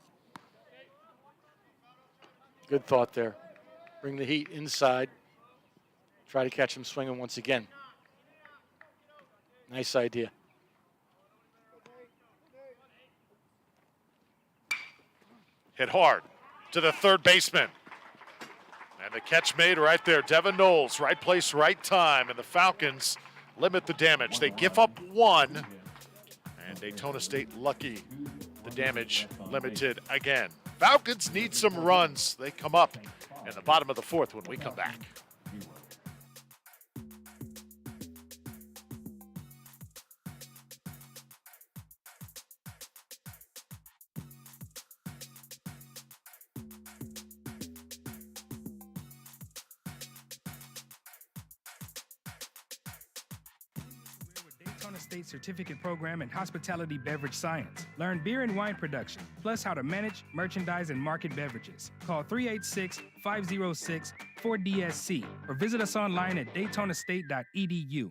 Good thought there. Bring the heat inside. Try to catch him swinging once again. Nice idea. Hit hard to the third baseman. And the catch made right there. Devin Knowles, right place, right time. And the Falcons limit the damage. They give up 1. And Daytona State lucky. The damage limited again. Falcons need some runs. They come up in the bottom of the 4th when we come back. Daytona State Certificate Program in Hospitality Beverage Science. Learn beer and wine production, plus how to manage, merchandise, and market beverages. Call 386-506-4DSC or visit us online at daytonastate.edu.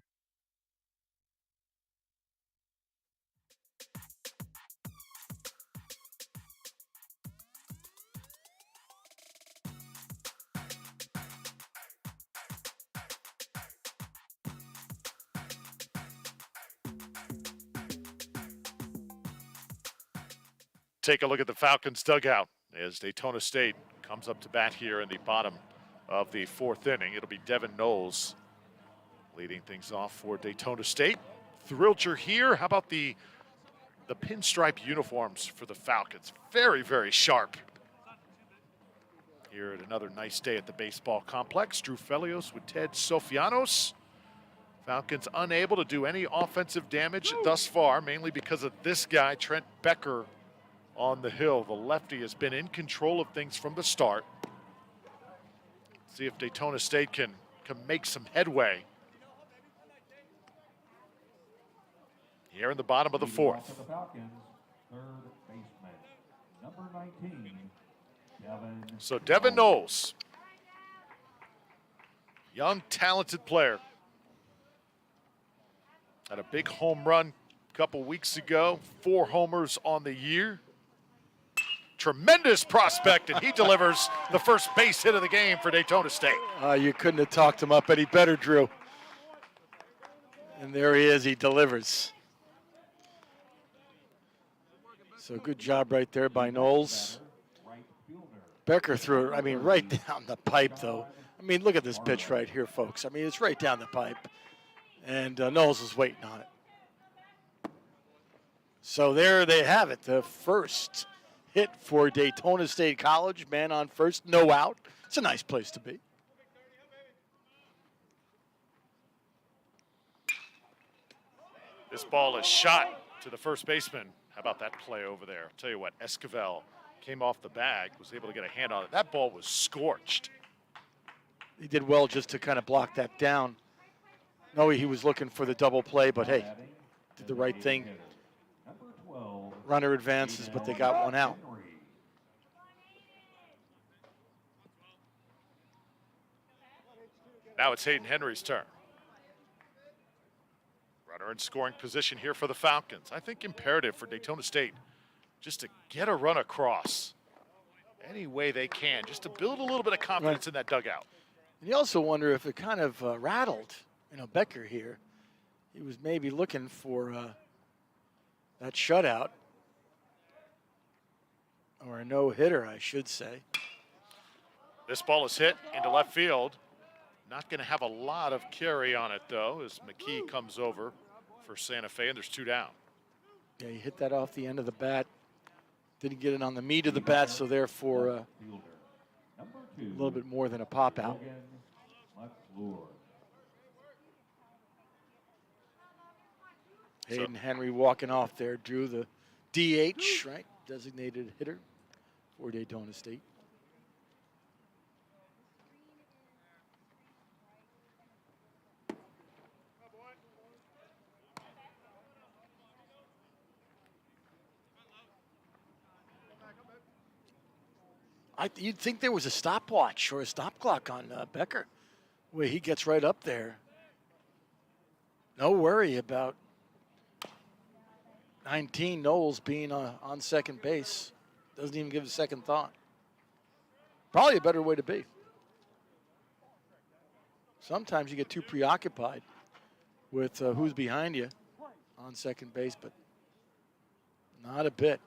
Take a look at the Falcons dugout as Daytona State comes up to bat here in the bottom of the 4th inning. It'll be Devin Knowles leading things off for Daytona State. Thrilled you're here. How about the pinstripe uniforms for the Falcons? Very, very sharp. Here at another nice day at the baseball complex. Drew Felios with Ted Sofianos. Falcons unable to do any offensive damage thus far, mainly because of this guy, Trent Becker, on the hill. The lefty has been in control of things from the start. See if Daytona State can make some headway here in the bottom of the 4th. The Falcons, third baseman, number 19, Devin. So Devin Knowles, young, talented player. Had a big home run a couple weeks ago, 4 homers on the year. Tremendous prospect, and he delivers the first base hit of the game for Daytona State. You couldn't have talked him up any better, Drew. And there he is, he delivers. So good job right there by Knowles. Becker threw it, I mean, right down the pipe, though. I mean, look at this pitch right here, folks. I mean, it's right down the pipe. And Knowles was waiting on it. So there they have it, the first hit for Daytona State College. Man on first, no out. It's a nice place to be. This ball is shot to the first baseman. How about that play over there? I'll tell you what, Esquivel came off the bag, was able to get a hand on it. That ball was scorched. He did well just to kind of block that down. No, he was looking for the double play, but hey, did the right thing. Runner advances, but they got one out. Now it's Hayden Henry's turn. Runner in scoring position here for the Falcons. I think imperative for Daytona State just to get a run across any way they can, just to build a little bit of confidence in that dugout. And you also wonder if it kind of rattled, Becker here. He was maybe looking for that shutout, or a no-hitter, I should say. This ball is hit into left field. Not going to have a lot of carry on it, though, as McKee comes over for Santa Fe, and there's 2 down. Yeah, he hit that off the end of the bat. Didn't get it on the meat of the bat, so therefore a little bit more than a pop out. Hayden Henry walking off there, Drew, the DH, right? Designated hitter for Daytona State. You'd think there was a stopwatch or a stop clock on Becker, where he gets right up there. No worry about 19 Knowles being on second base. Doesn't even give a second thought. Probably a better way to be. Sometimes you get too preoccupied with who's behind you on second base, but not a bit.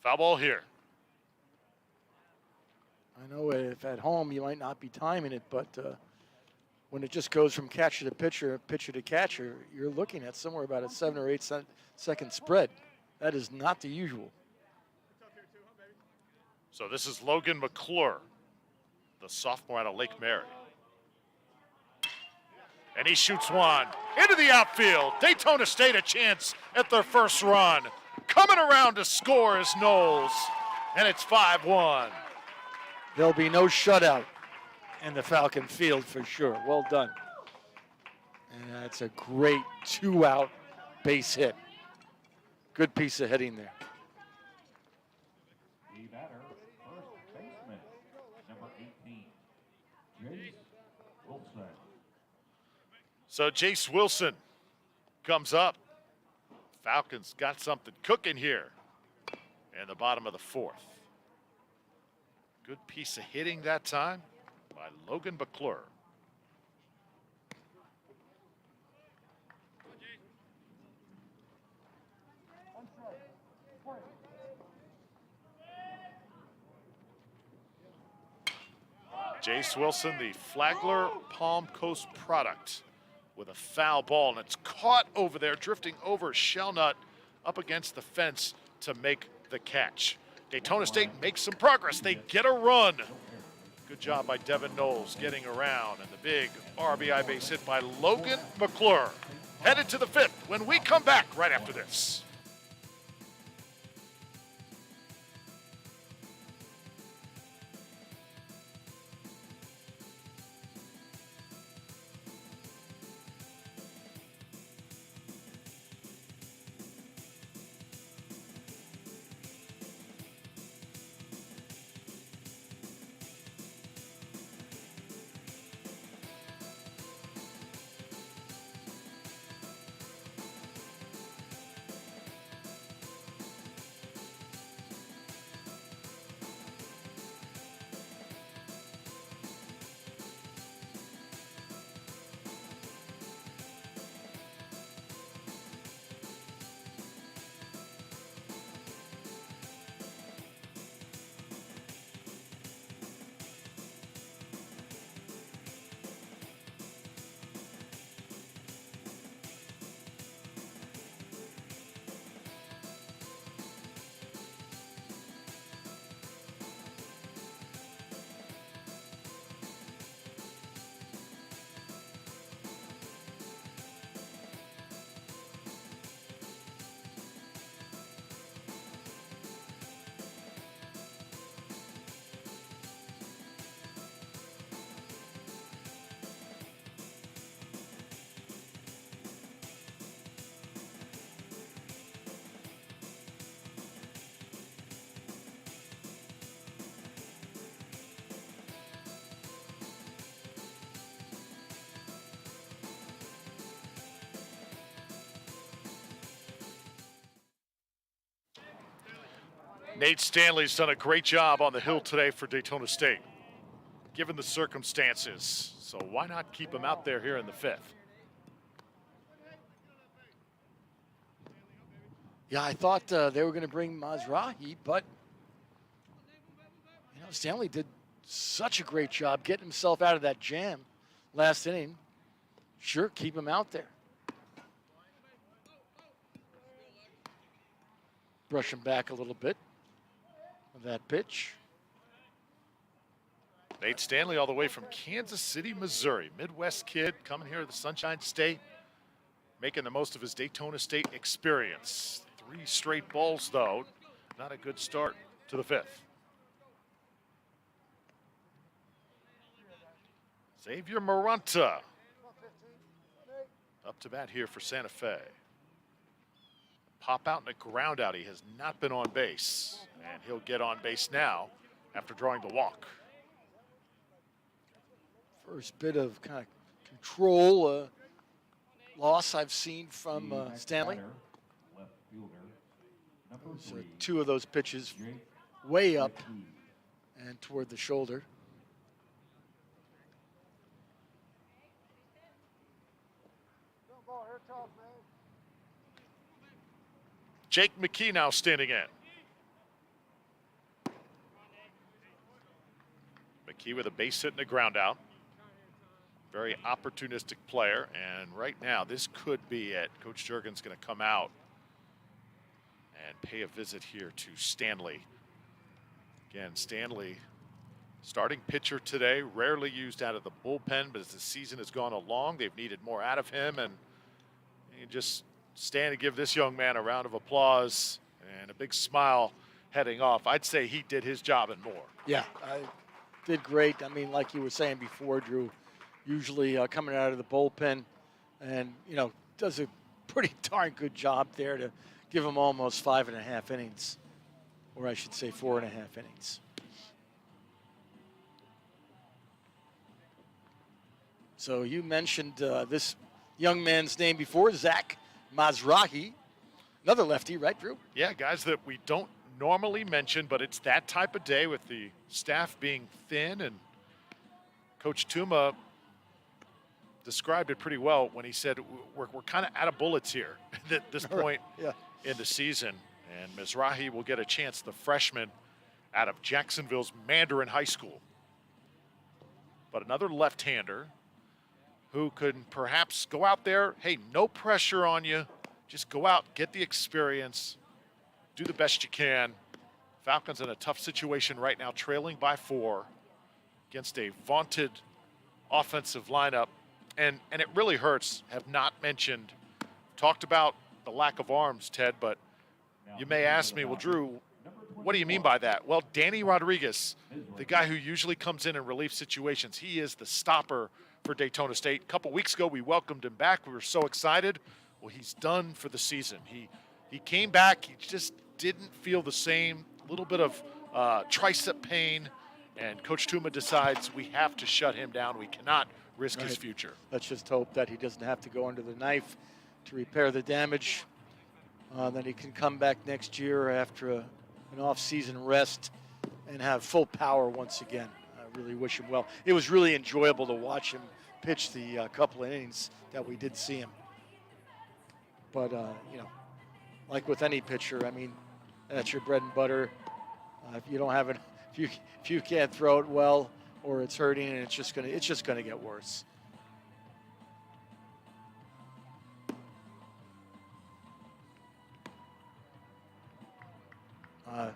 Foul ball here. I know if at home you might not be timing it, but when it just goes from catcher to pitcher, pitcher to catcher, you're looking at somewhere about a 7 or 8 second spread. That is not the usual. So this is Logan McClure, the sophomore out of Lake Mary. And he shoots one into the outfield. Daytona State a chance at their first run. Coming around to score is Knowles, and it's 5-1. There'll be no shutout in the Falcon field for sure. Well done. And that's a great 2-out base hit. Good piece of hitting there. The batter, first baseman, number 18, Jace Wilson. So Jace Wilson comes up. Falcons got something cooking here in the bottom of the fourth. Good piece of hitting that time by Logan McClure. Jace Wilson, the Flagler Palm Coast product, with a foul ball, and it's caught over there, drifting over Shellnut up against the fence to make the catch. Daytona State makes some progress. They get a run. Good job by Devin Knowles getting around, and the big RBI base hit by Logan McClure. Headed to the fifth when we come back right after this. Nate Stanley's done a great job on the hill today for Daytona State, given the circumstances. So why not keep him out there here in the fifth? Yeah, I thought they were going to bring Mazrahi, but Stanley did such a great job getting himself out of that jam last inning. Sure, keep him out there. Brush him back a little bit with that pitch. Nate Stanley all the way from Kansas City, Missouri. Midwest kid coming here to the Sunshine State, making the most of his Daytona State experience. 3 straight balls, though. Not a good start to the 5th. Xavier Maranta up to bat here for Santa Fe. Pop out and a ground out. He has not been on base, and he'll get on base now after drawing the walk. First bit of kind of control loss I've seen from Stanley. Left fielder, number So 3, 2 of those pitches Jake way up McKee. and toward the shoulder. Jake McKee now standing in. McKee with a base hit and a ground out. Very opportunistic player, and right now this could be it. Coach Jurgen's going to come out and pay a visit here to Stanley. Again, Stanley, starting pitcher today, rarely used out of the bullpen, but as the season has gone along, they've needed more out of him, and you just stand and give this young man a round of applause and a big smile heading off. I'd say he did his job and more. Yeah, I did great. I mean, like you were saying before, Drew, usually coming out of the bullpen and, does a pretty darn good job there to give him almost 5.5 innings, or I should say 4.5 innings. So you mentioned this young man's name before, Zach Mizrahi, another lefty, right, Drew? Yeah, guys that we don't normally mention, but it's that type of day with the staff being thin, and Coach Tuma described it pretty well when he said we're kind of out of bullets here at this point in the season. And Mizrahi will get a chance, the freshman out of Jacksonville's Mandarin High School. But another left-hander who could perhaps go out there, hey, no pressure on you. Just go out, get the experience, do the best you can. Falcons in a tough situation right now, trailing by 4 against a vaunted offensive lineup. And it really hurts, have not mentioned, talked about the lack of arms, Ted, but you may ask me, well, Drew, what do you mean by that? Well, Danny Rodriguez, the guy who usually comes in relief situations, he is the stopper for Daytona State. A couple weeks ago, we welcomed him back. We were so excited. Well, he's done for the season. He came back. He just didn't feel the same. A little bit of tricep pain, and Coach Tuma decides we have to shut him down. We cannot risk his future. Let's just hope that he doesn't have to go under the knife to repair the damage. That he can come back next year after an off-season rest and have full power once again. I really wish him well. It was really enjoyable to watch him pitch the couple of innings that we did see him. But, like with any pitcher, I mean, that's your bread and butter. If you don't have it, if you can't throw it well, or it's hurting, and it's just gonna get worse.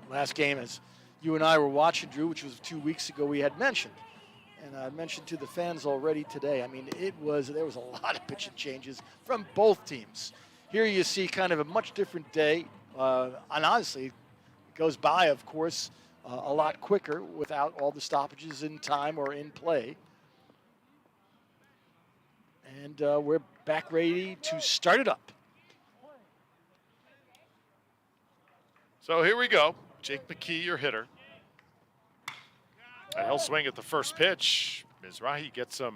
Last game, as you and I were watching, Drew, which was 2 weeks ago, we had mentioned, and I mentioned to the fans already today. I mean, there was a lot of pitching changes from both teams. Here you see kind of a much different day, and honestly, it goes by, of course, a lot quicker without all the stoppages in time or in play. And we're back ready to start it up. So here we go. Jake McKee, your hitter. And he'll swing at the first pitch. Mizrahi gets a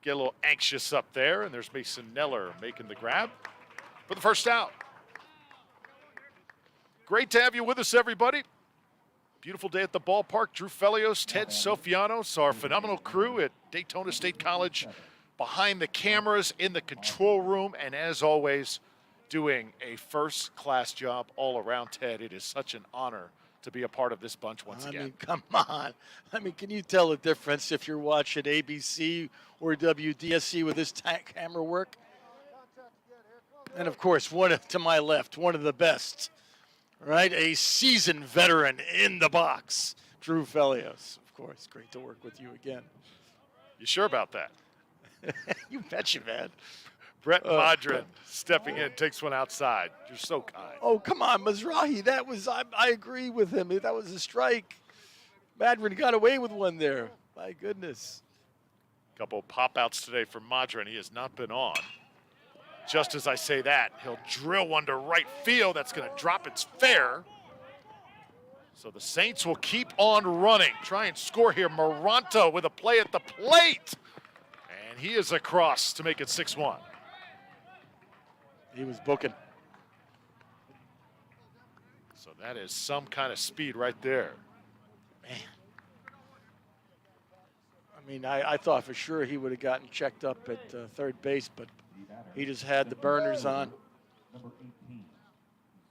little anxious up there, and there's Mason Neller making the grab for the first out. Great to have you with us, everybody. Beautiful day at the ballpark. Drew Felios, Ted Sofianos, our phenomenal crew at Daytona State College, behind the cameras in the control room, and as always, doing a first-class job all around, Ted. It is such an honor to be a part of this bunch once again. I mean, come on. I mean, can you tell the difference if you're watching ABC or WDSC with this camera work? And, of course, to my left, one of the best, right? A seasoned veteran in the box, Drew Felios, of course. Great to work with you again. You sure about that? You betcha, man. Brett Madron stepping in, takes one outside. You're so kind. Oh, come on, Mizrahi. That was, I agree with him. That was a strike. Madron got away with one there. My goodness. Couple pop-outs today for Madron. He has not been on. Just as I say that, he'll drill one to right field. That's going to drop. It's fair. So the Saints will keep on running. Try and score here. Moranta with a play at the plate. And he is across to make it 6-1. He was booking. So that is some kind of speed right there. Man. I mean, I thought for sure he would have gotten checked up at third base, but he just had the burners on. Number 18.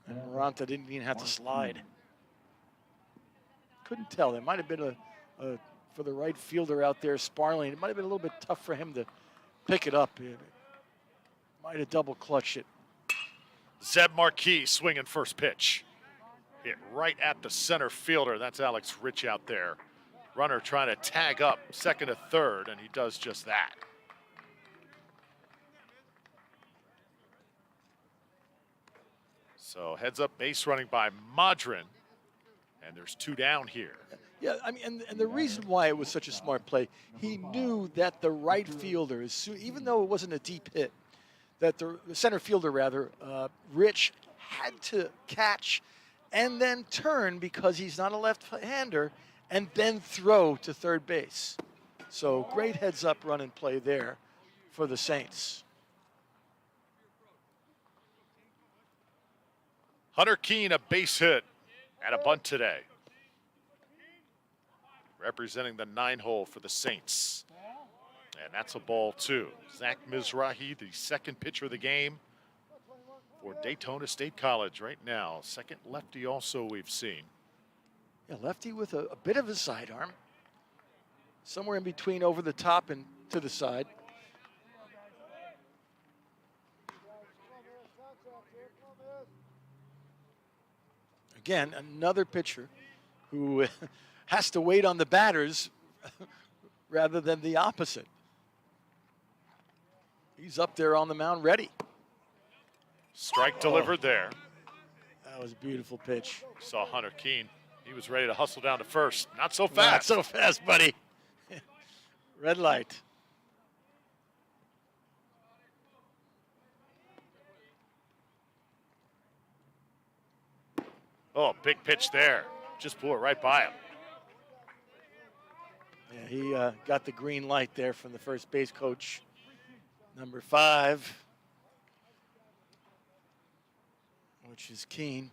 And Moranta didn't even have to slide. Couldn't tell. There might have been a for the right fielder out there, Sparling. It might have been a little bit tough for him to pick it up. It might have double clutched it. Zeb Marquis swinging first pitch. Hit right at the center fielder. That's Alex Rich out there. Runner trying to tag up second to third, and he does just that. So heads up base running by Madron, and there's two down here. Yeah, I mean, and the reason why it was such a smart play, he knew that the right fielder, even though it wasn't a deep hit, that the center fielder, rather, Rich, had to catch and then turn because he's not a left-hander, and then throw to third base. So great heads-up run and play there for the Saints. Hunter Keene, a base hit and a bunt today. Representing the 9-hole for the Saints. And that's a ball, too. Zach Mizrahi, the second pitcher of the game for Daytona State College right now. Second lefty also we've seen. Yeah, lefty with a bit of a sidearm. Somewhere in between over the top and to the side. Again, another pitcher who has to wait on the batters rather than the opposite. He's up there on the mound ready. Strike delivered there. That was a beautiful pitch. Saw Hunter Keene. He was ready to hustle down to first. Not so fast. Not so fast, buddy. Red light. Oh, big pitch there. Just blew it right by him. Yeah, he got the green light there from the first base coach, number 5, which is Keene.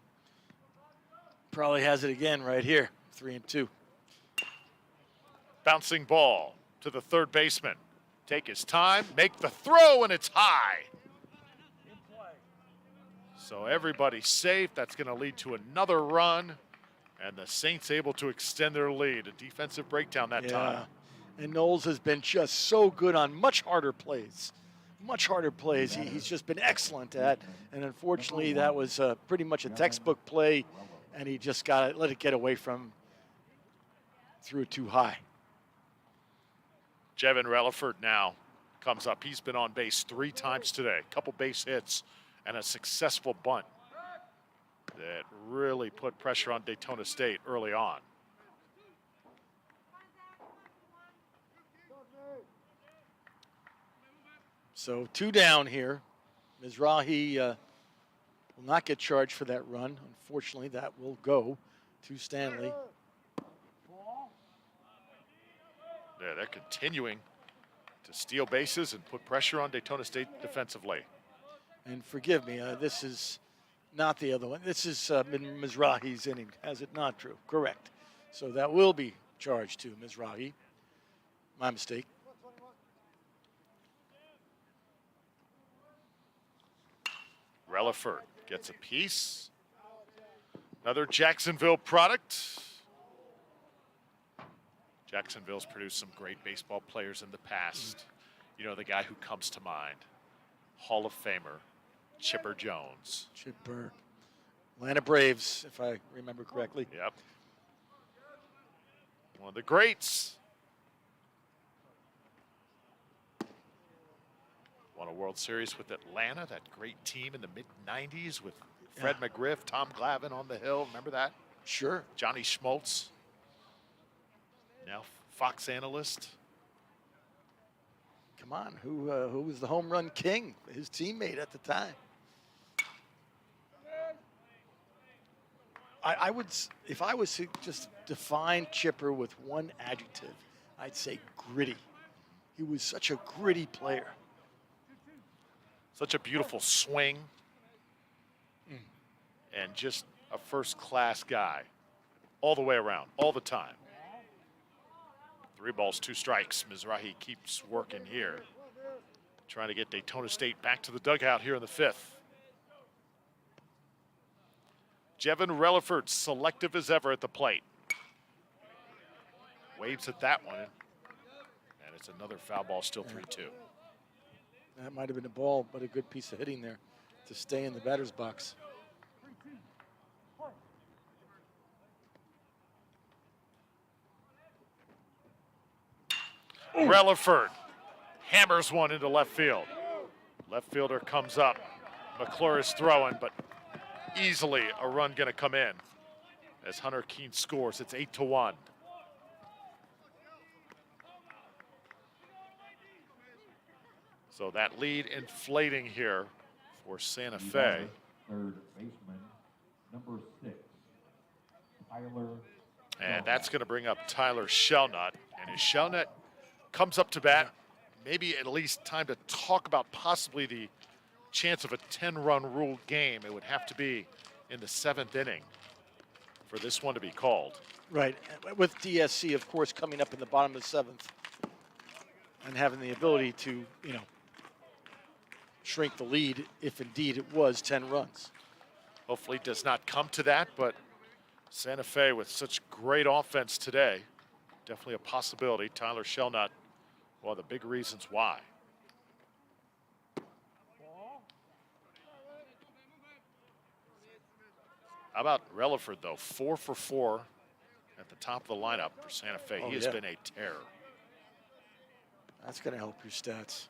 Probably has it again right here, 3-2. Bouncing ball to the third baseman. Take his time, make the throw, and it's high. So everybody's safe. That's going to lead to another run. And the Saints able to extend their lead. A defensive breakdown that time. And Knowles has been just so good on much harder plays. Much harder plays. He's just been excellent at. And unfortunately, that was pretty much a textbook play. And he just let it get away from him. Threw it too high. Jevin Relaford now comes up. He's been on base 3 times today. Couple base hits and a successful bunt that really put pressure on Daytona State early on. So 2 down here. Mizrahi will not get charged for that run. Unfortunately, that will go to Stanley. Yeah, they're continuing to steal bases and put pressure on Daytona State defensively. And forgive me, this is not the other one. This is Mizrahi's inning. Has it not, true? Correct. So that will be charged to Mizrahi. My mistake. Relaford gets a piece. Another Jacksonville product. Jacksonville's produced some great baseball players in the past. You know, the guy who comes to mind, Hall of Famer, Chipper Jones. Chipper. Atlanta Braves, if I remember correctly. Yep. One of the greats. Won a World Series with Atlanta, that great team in the mid-90s with Fred McGriff, Tom Glavine on the hill. Remember that? Sure. Johnny Schmaltz, now Fox analyst. Come on, who was the home run king? His teammate at the time. I would, if I was to just define Chipper with one adjective, I'd say gritty. He was such a gritty player. Such a beautiful swing. And just a first-class guy all the way around, all the time. 3 balls, 2 strikes. Mizrahi keeps working here. Trying to get Daytona State back to the dugout here in the 5th. Jevin Relaford, selective as ever at the plate. Waves at that one. And it's another foul ball, still 3-2. That might have been a ball, but a good piece of hitting there to stay in the batter's box. Relaford hammers one into left field. Left fielder comes up. McClure is throwing, but easily a run going to come in as Hunter Keene scores. It's 8-1. So that lead inflating here for Santa Fe. Third baseman, number 6, Tyler. And that's going to bring up Tyler Shelnut. And as Shelnut comes up to bat, maybe at least time to talk about possibly the chance of a 10-run ruled game. It would have to be in the 7th inning for this one to be called. Right, with DSC, of course, coming up in the bottom of the 7th and having the ability to, you know, shrink the lead if indeed it was 10 runs. Hopefully it does not come to that, but Santa Fe with such great offense today, definitely a possibility. Tyler Shelnut, one of the big reasons why. How about Relaford, though? 4 for 4 at the top of the lineup for Santa Fe. He has been a terror. That's going to help your stats.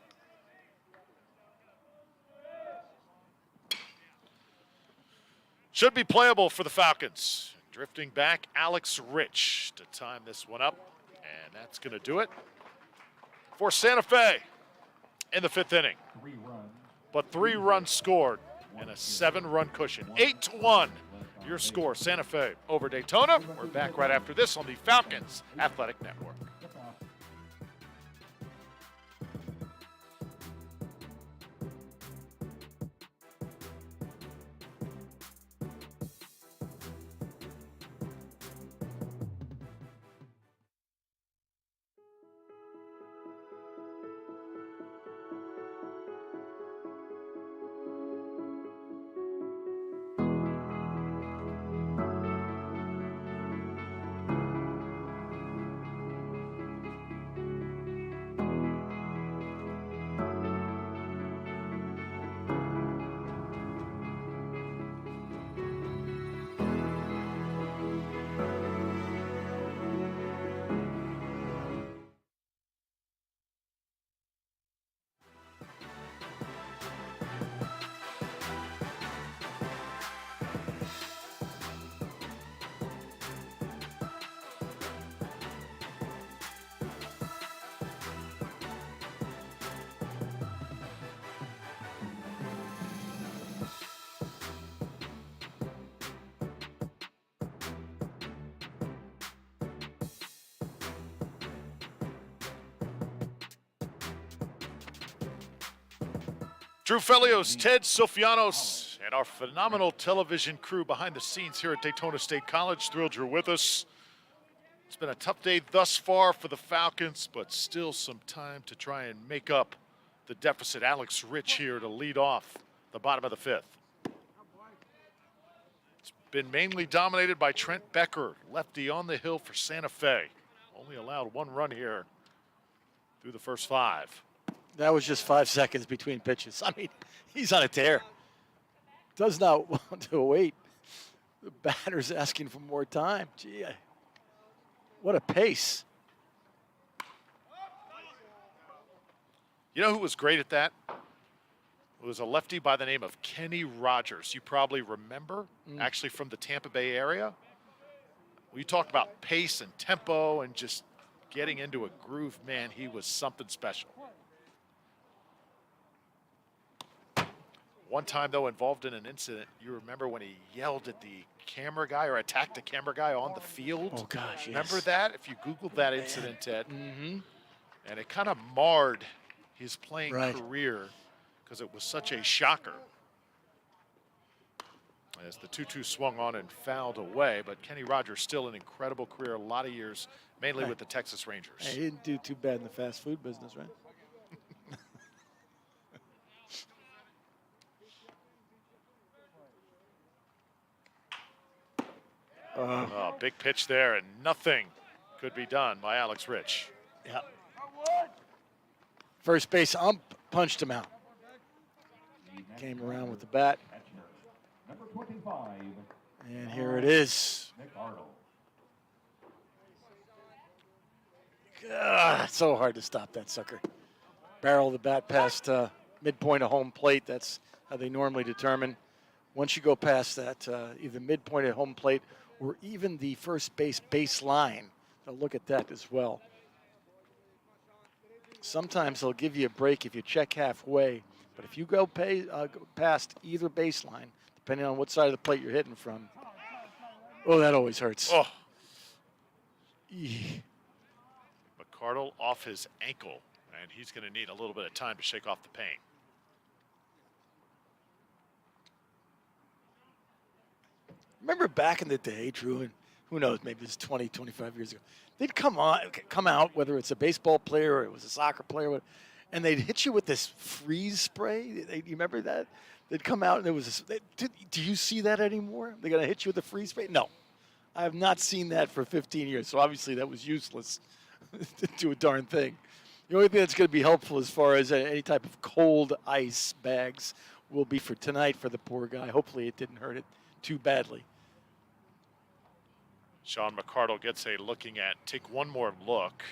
Should be playable for the Falcons. Drifting back, Alex Rich to time this one up. And that's going to do it for Santa Fe in the 5th inning. 3 runs. But 3 runs scored and a 7-run cushion. 8-1, your score, Santa Fe over Daytona. We're back right after this on the Falcons Athletic Network. Drew Felios, Ted Sofianos, and our phenomenal television crew behind the scenes here at Daytona State College. Thrilled you're with us. It's been a tough day thus far for the Falcons, but still some time to try and make up the deficit. Alex Rich here to lead off the bottom of the 5th. It's been mainly dominated by Trent Becker, lefty on the hill for Santa Fe. Only allowed 1 run here through the first 5. That was just 5 seconds between pitches. I mean, he's on a tear. Does not want to wait. The batter's asking for more time. Gee, What a pace. You know who was great at that? It was a lefty by the name of Kenny Rogers. You probably remember, actually from the Tampa Bay area. We talked about pace and tempo and just getting into a groove. Man, he was something special. One time, though, involved in an incident, you remember when he yelled at the camera guy or attacked the camera guy on the field? Oh, gosh, yes. Remember that? If you Googled that incident, Ted. And it kind of marred his playing career because it was such a shocker. As the 2-2 swung on and fouled away, but Kenny Rogers still an incredible career, a lot of years, mainly with the Texas Rangers. Hey, he didn't do too bad in the fast food business, right? Oh, big pitch there, and nothing could be done by Alex Rich. Yeah. First base ump punched him out. Came around with the bat. Number 25. And here it is. It's so hard to stop that sucker. Barrel the bat past midpoint of home plate. That's how they normally determine. Once you go past that, either midpoint of home plate or even the first base baseline, they'll look at that as well. Sometimes they'll give you a break if you check halfway, but if you go past either baseline, depending on what side of the plate you're hitting from, oh, that always hurts. Oh. McCardle off his ankle, and he's going to need a little bit of time to shake off the pain. Remember back in the day, Drew, and who knows, maybe it's 20, 25 years ago, they'd come out, whether it's a baseball player or it was a soccer player, and they'd hit you with this freeze spray. You remember that? They'd come out and there was this. Do you see that anymore? They're going to hit you with a freeze spray? No. I have not seen that for 15 years, so obviously that was useless to do a darn thing. The only thing that's going to be helpful as far as any type of cold ice bags will be for tonight for the poor guy. Hopefully it didn't hurt it too badly. Sean McCardle gets take one more look.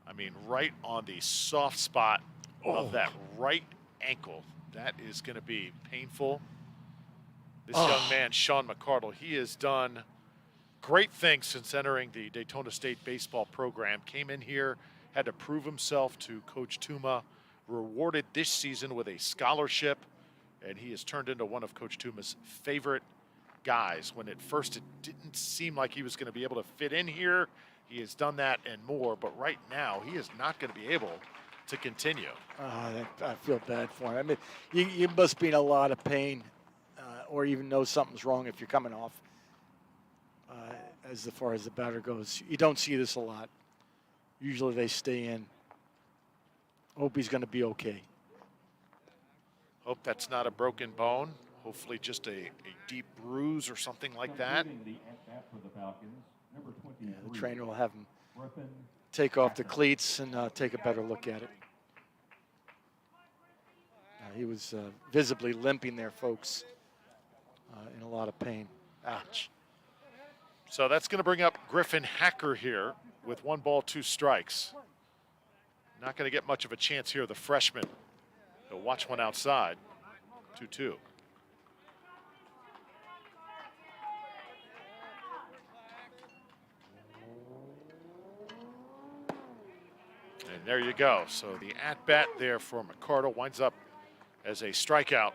I mean, right on the soft spot of that right ankle. That is going to be painful. This young man, Sean McCardle, he has done great things since entering the Daytona State baseball program. Came in here, had to prove himself to Coach Tuma, rewarded this season with a scholarship, and he has turned into one of Coach Tuma's favorite guys. When at first it didn't seem like he was going to be able to fit in here, he has done that and more, but right now he is not going to be able to continue. I feel bad for him. I mean, you must be in a lot of pain or even know something's wrong if you're coming off as far as the batter goes. You don't see this a lot. Usually they stay in. Hope he's going to be okay. Hope that's not a broken bone. Hopefully just a deep bruise or something like that. Yeah, the trainer will have him take off the cleats and take a better look at it. He was visibly limping there, folks, in a lot of pain. Ouch. So that's going to bring up Griffin Hacker here with 1 ball, 2 strikes. Not going to get much of a chance here, the freshman. He'll watch one outside. 2-2. And there you go. So the at-bat there for McCardle winds up as a strikeout.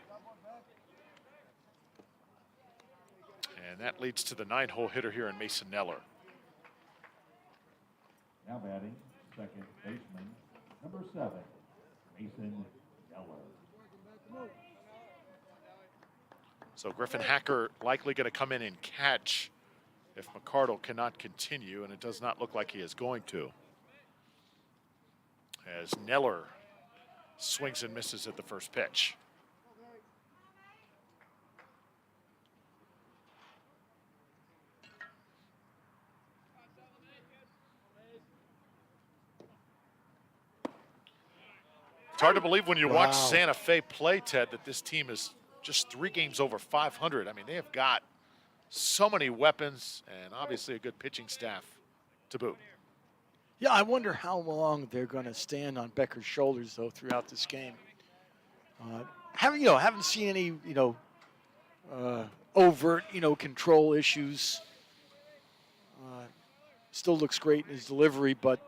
And that leads to the 9-hole hitter here in Mason Neller. Now batting, second baseman, number 7, Mason Neller. So Griffin Hacker likely going to come in and catch if McCardle cannot continue, and it does not look like he is going to. As Neller swings and misses at the first pitch. It's hard to believe when you watch Santa Fe play, Ted, that this team is just 3 games over 500. I mean, they have got so many weapons and obviously a good pitching staff. to boot. Yeah, I wonder how long they're going to stand on Becker's shoulders, though, throughout this game. Haven't seen any, overt, control issues. Still looks great in his delivery, but,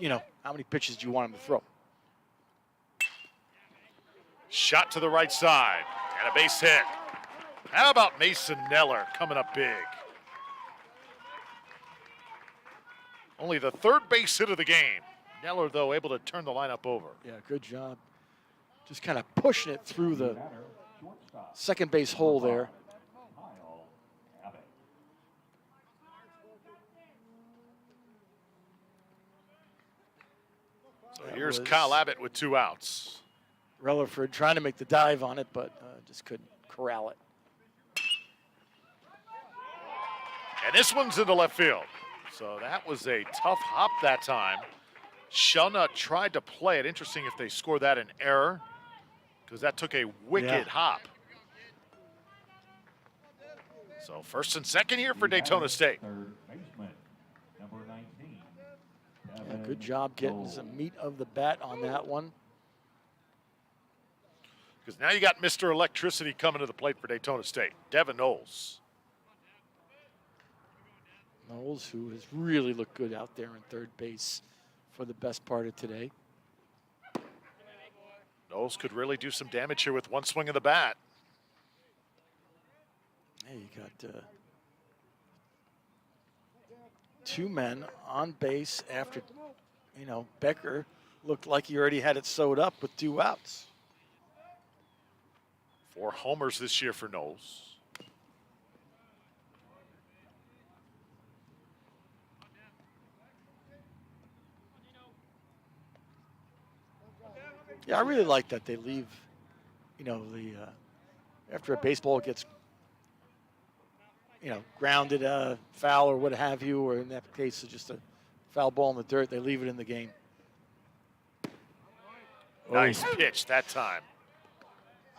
how many pitches do you want him to throw? Shot to the right side and a base hit. How about Mason Neller coming up big? Only the third base hit of the game. Neller, though, able to turn the lineup over. Yeah, good job. Just kind of pushing it through the Shortstop, second base hole there. Kyle Abbott. So That here's was- Kyle Abbott with 2 outs. Rutherford trying to make the dive on it, but just couldn't corral it. And this one's into left field. So that was a tough hop that time. Shelnut tried to play it. Interesting if they score that an error, because that took a wicked hop. So first and second here for Daytona State. Third baseman, number 19. Yeah, good job getting some meat of the bat on that one. Because now you got Mr. Electricity coming to the plate for Daytona State, Devin Knowles. Knowles, who has really looked good out there in third base for the best part of today. Knowles could really do some damage here with one swing of the bat. Hey, you got 2 men on base after, Becker looked like he already had it sewed up with 2 outs. 4 homers this year for Knowles. Yeah, I really like that they leave, after a baseball gets, grounded, foul or what have you, or in that case, it's just a foul ball in the dirt, they leave it in the game. Nice pitch that time.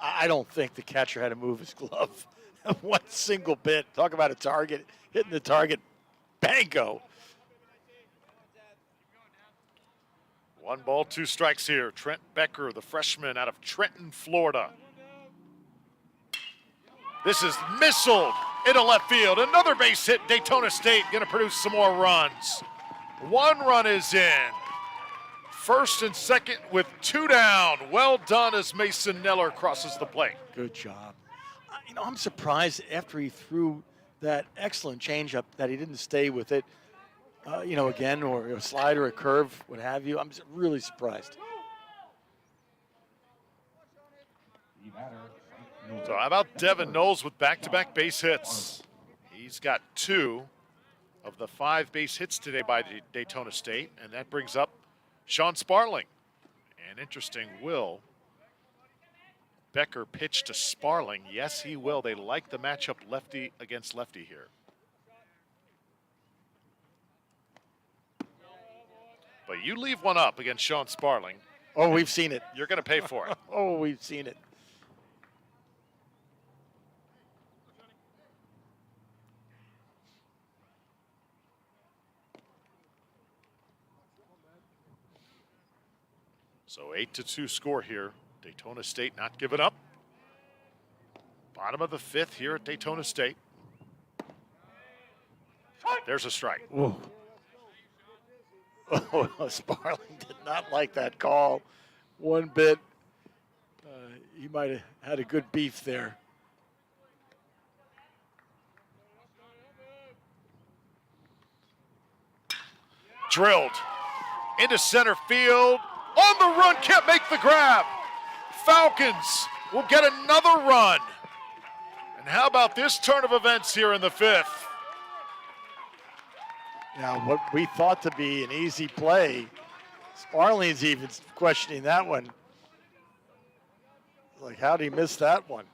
I don't think the catcher had to move his glove one single bit. Talk about a target, hitting the target, bango. 1 ball, 2 strikes here. Trent Becker, the freshman out of Trenton, Florida. This is missiled into left field. Another base hit. Daytona State going to produce some more runs. 1 run is in. First and second with 2 down. Well done as Mason Neller crosses the plate. Good job. I'm surprised after he threw that excellent changeup that he didn't stay with it, again, or a slide or a curve, what have you. I'm just really surprised. The batter, right fielder, So how about Devin Knowles with back-to-back base hits? He's got 2 of the 5 base hits today by Daytona State, and that brings up Sean Sparling. And interesting, will Becker pitch to Sparling? Yes, he will. They like the matchup lefty against lefty here. But you leave one up against Sean Sparling, Oh, we've seen it. you're going to pay for it. Oh, we've seen it. So 8-2 score here. Daytona State not giving up. Bottom of the 5th here at Daytona State. There's a strike. Whoa. Oh, Sparling did not like that call one bit. He might have had a good beef there. Drilled into center field. On the run, can't make the grab. Falcons will get another run. And how about this turn of events here in the 5th? Now, what we thought to be an easy play, Sparling's even questioning that one. Like, how did he miss that one?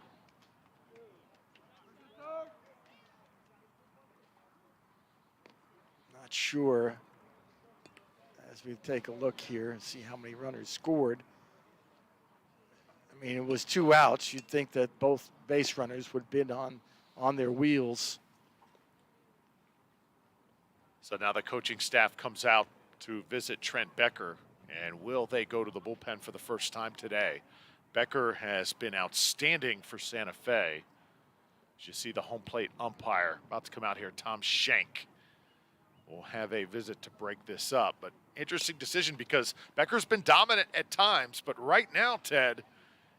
Not sure. As we take a look here and see how many runners scored. I mean, it was 2 outs. You'd think that both base runners would bid on their wheels. So now the coaching staff comes out to visit Trent Becker, and will they go to the bullpen for the first time today? Becker has been outstanding for Santa Fe. As you see the home plate umpire about to come out here, Tom Schenk, will have a visit to break this up. But interesting decision because Becker's been dominant at times, but right now, Ted,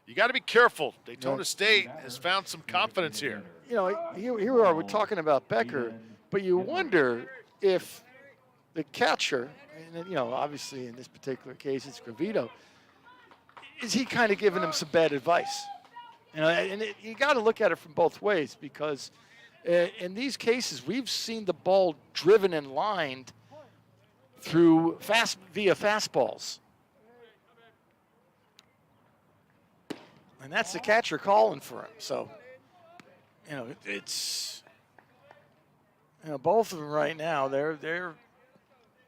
you got to be careful. Daytona State has found some confidence here. You know, here we are, we're talking about Becker, but you wonder if the catcher, and you know, obviously in this particular case it's Gravito, is he kind of giving him some bad advice? You know, and you got to look at it from both ways because in these cases we've seen the ball driven and lined through via fastballs. And that's the catcher calling for him. So, you know, it's, you know, both of them right now, they're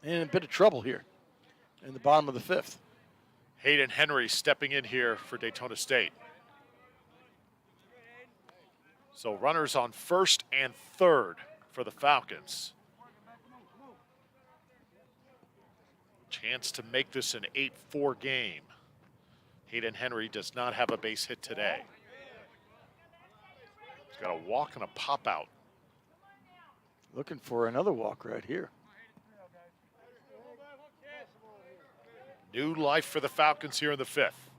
in a bit of trouble here in the bottom of the fifth. Hayden Henry stepping in here for Daytona State. So runners on first and third for the Falcons. Chance to make this an 8-4 game. Hayden Henry does not have a base hit today. He's got a walk and a pop out. Looking for another walk right here. New life for the Falcons here in the fifth.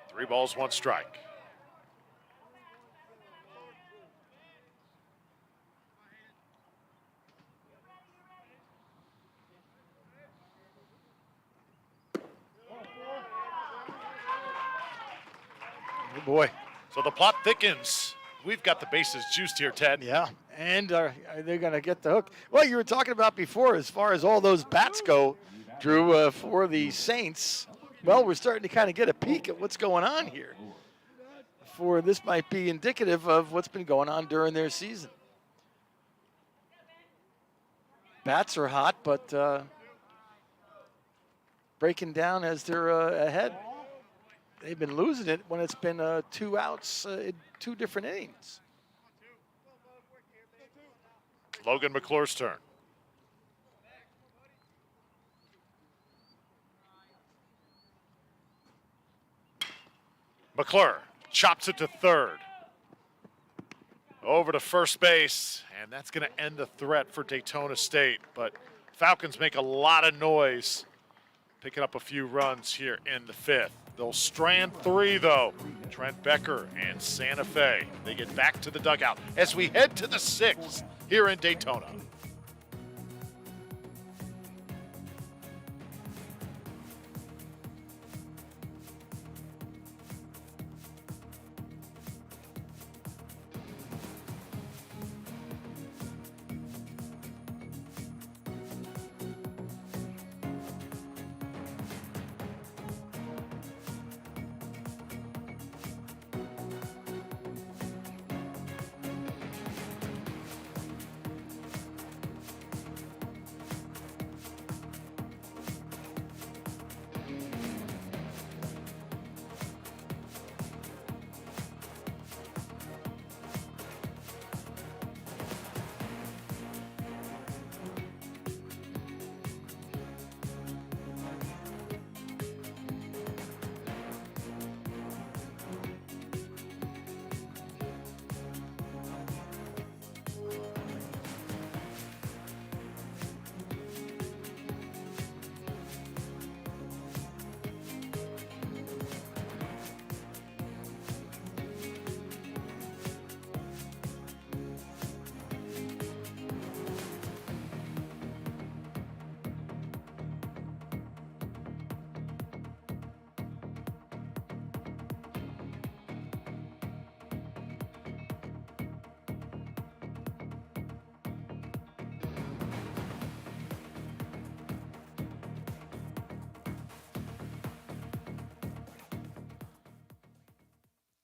3 balls, 1 strike. Oh boy. So the plot thickens. We've got the bases juiced here, Ted. Yeah, and are they going to get the hook? Well, you were talking about before as far as all those bats go, Drew, for the Saints. Well, we're starting to kind of get a peek at what's going on here. For this might be indicative of what's been going on during their season. Bats are hot, but breaking down as they're ahead. They've been losing it when it's been 2 outs in 2 different innings. Logan McClure's turn. McClure chops it to third. Over to first base, and that's going to end the threat for Daytona State. But Falcons make a lot of noise, picking up a few runs here in the fifth. They'll strand 3, though. Trent Becker and Santa Fe. They get back to the dugout as we head to the 6th here in Daytona.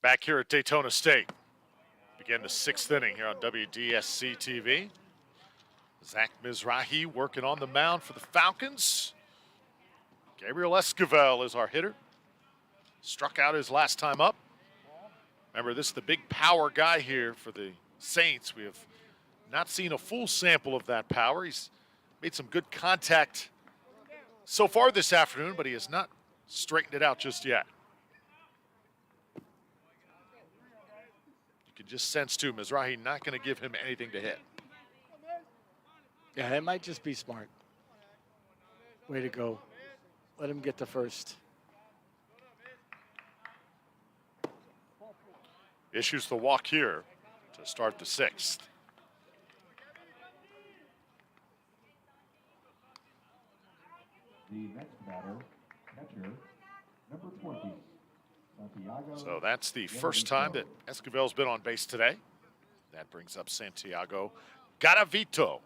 Back here at Daytona State. Begin the 6th inning here on WDSC TV. Zach Mizrahi working on the mound for the Falcons. Gabriel Esquivel is our hitter. Struck out his last time up. Remember, this is the big power guy here for the Saints. We have Not seen a full sample of that power. He's made some good contact so far this afternoon, but he has not straightened it out just yet. You can just sense, too, Mizrahi not going to give him anything to hit. Yeah, it might just be smart. Way to go. Let him get the first. Issues the walk here to start the 6th. The next batter, catcher, number 20, Santiago. So that's the first time that Esquivel's been on base today. That brings up Santiago Garavito.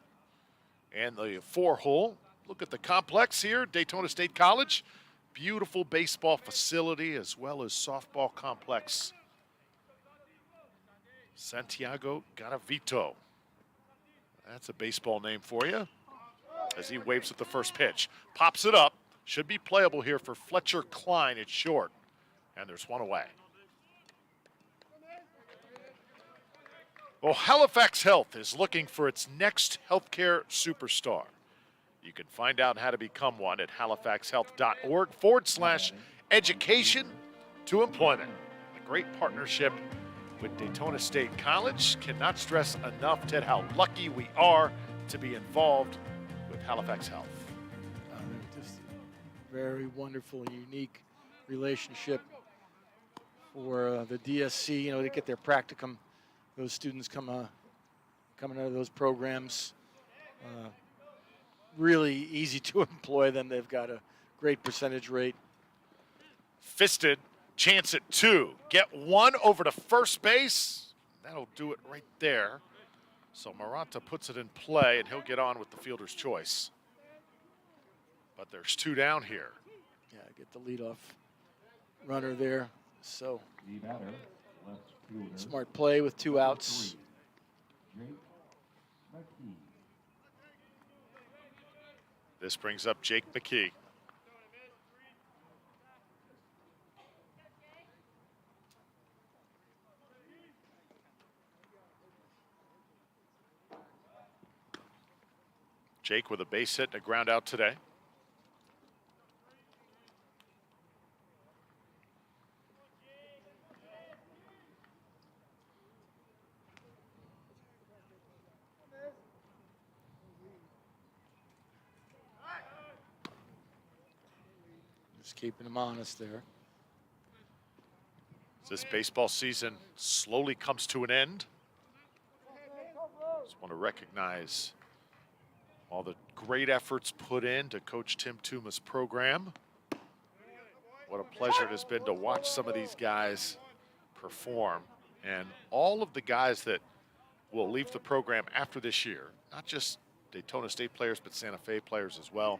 And the 4-hole. Look at the complex here, Daytona State College. Beautiful baseball facility as well as softball complex. Santiago Garavito. That's a baseball name for you. As he waves at the first pitch. Pops it up. Should be playable here for Fletcher Klein at short. And there's one away. Well, Halifax Health is looking for its next healthcare superstar. You can find out how to become one at halifaxhealth.org/education to employment. A great partnership with Daytona State College. Cannot stress enough, Ted, how lucky we are to be involved with Halifax Health. Just a very wonderful and unique relationship for the DSC, you know, to get their practicum. Those students coming out of those programs. Really easy to employ them. They've got a great percentage rate. Fisted, chance at 2. Get 1 over to first base. That'll do it right there. So Maranta puts it in play, and he'll get on with the fielder's choice. But there's 2 down here. Yeah, get the leadoff runner there. So The batter, left fielder, smart play with 2 outs. Jake McKee. This brings up Jake McKee. Jake with a base hit and a ground out today. Just keeping him honest there. As this baseball season slowly comes to an end, just want to recognize all the great efforts put in to Coach Tim Tuma's program. What a pleasure it has been to watch some of these guys perform. And all of the guys that will leave the program after this year, not just Daytona State players, but Santa Fe players as well.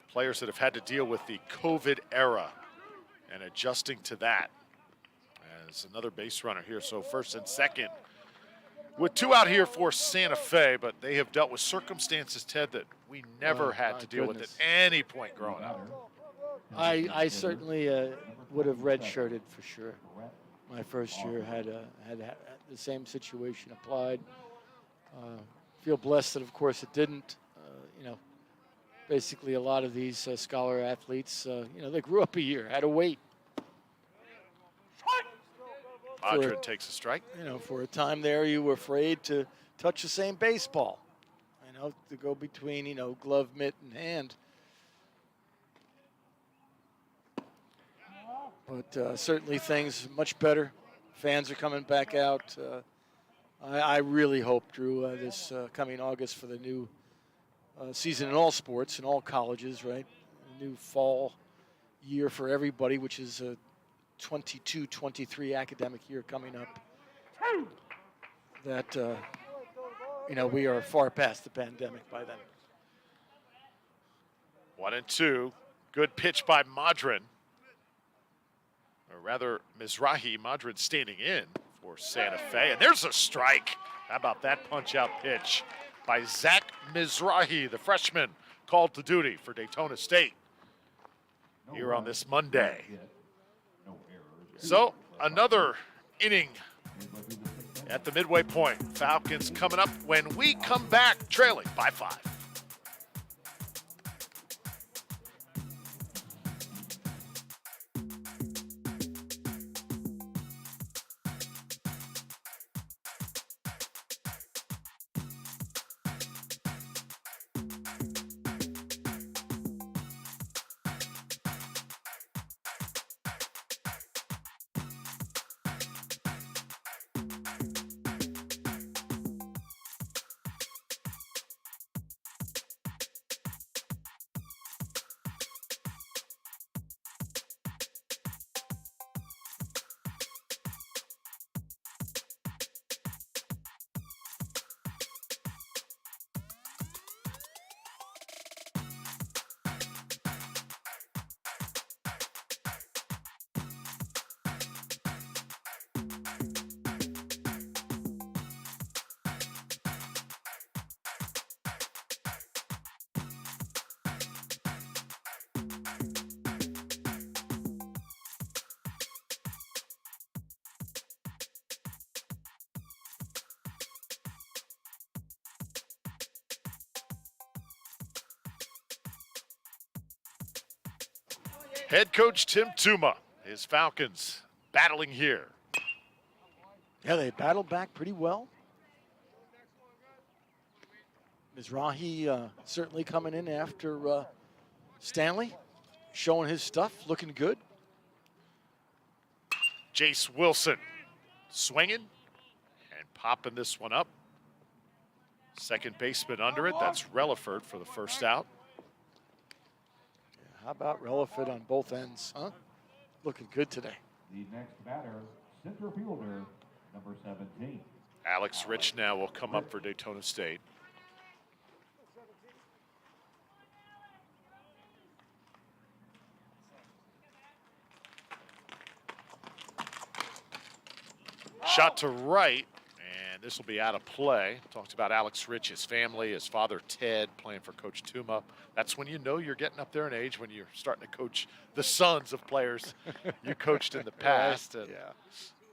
Players that have had to deal with the COVID era and adjusting to that. As another base runner here, so first and second. With 2 out here for Santa Fe, but they have dealt with circumstances, Ted, that we never had to deal with at any point growing up. I certainly would have redshirted for sure. My first year had the same situation applied. Feel blessed that, of course, it didn't. You know, basically a lot of these scholar athletes, you know, they grew up a year, had to wait. Madrid takes a strike. You know, for a time there, you were afraid to touch the same baseball. You know, to go between, you know, glove, mitt, and hand. But certainly things much better. Fans are coming back out. I really hope, Drew, this coming August for the new season in all sports, in all colleges, right? A new fall year for everybody, which is a 22-23 academic year coming up. That, you know, we are far past the pandemic by then. 1-2. Good pitch by Madrid. Or rather, Mizrahi. Madrid standing in for Santa Fe. And there's a strike. How about that punch-out pitch by Zach Mizrahi, the freshman called to duty for Daytona State here on this Monday. So, another inning at the midway point. Falcons coming up when we come back, trailing by 5. Head coach Tim Tuma, his Falcons battling here. Yeah, they battled back pretty well. Mizrahi certainly coming in after Stanley, showing his stuff, looking good. Jace Wilson swinging and popping this one up. Second baseman under it. That's Relaford for the first out. How about Relaford on both ends, huh? Looking good today. The next batter, center fielder, number 17. Alex Rich now will come up for Daytona State. Shot to right, and this will be out of play. Talked about Alex Rich, his family, his father Ted playing for Coach Tuma. That's when you know you're getting up there in age, when you're starting to coach the sons of players you coached in the past. And Yeah.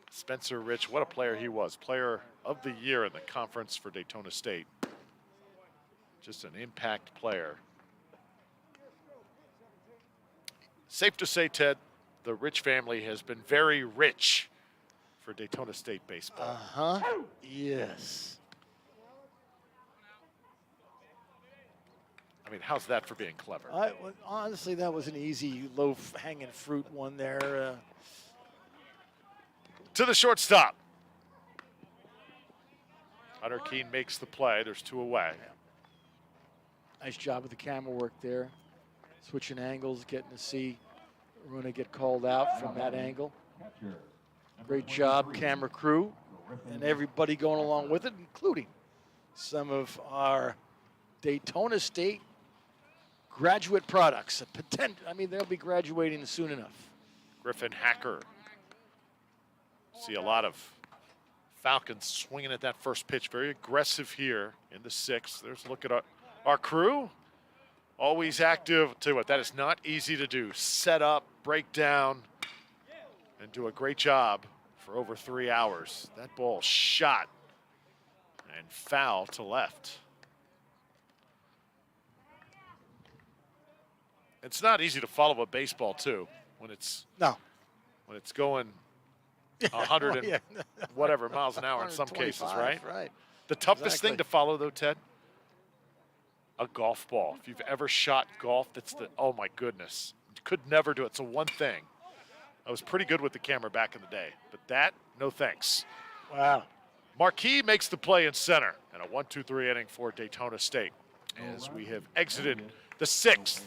Spencer Rich, what a player he was. Player of the year in the conference for Daytona State. Just an impact player. Safe to say, Ted, the Rich family has been very rich for Daytona State baseball. Uh-huh. Yes. I mean, how's that for being clever? Honestly, that was an easy, low-hanging fruit one there. To the shortstop. Hunter Keene makes the play. There's 2 away. Nice job with the camera work there. Switching angles, getting to see Runa get called out from that angle. Catcher, Great job, camera crew, and everybody going along with it, including some of our Daytona State graduate products. I mean, they'll be graduating soon enough. Griffin Hacker. See a lot of Falcons swinging at that first pitch. Very aggressive here in the 6th. There's a look at our crew. Always active. Tell you what, that is not easy to do. Set up, break down, and do a great job for over 3 hours. That ball shot and foul to left. It's not easy to follow a baseball too when it's going 100 and whatever miles an hour in some cases, right? Right. The toughest thing to follow though, Ted, a golf ball. If you've ever shot golf, oh my goodness. You could never do it. It's a one thing. I was pretty good with the camera back in the day, but that, no thanks. Wow. Marquis makes the play in center and a 1-2-3 inning for Daytona State as we have exited the 6th.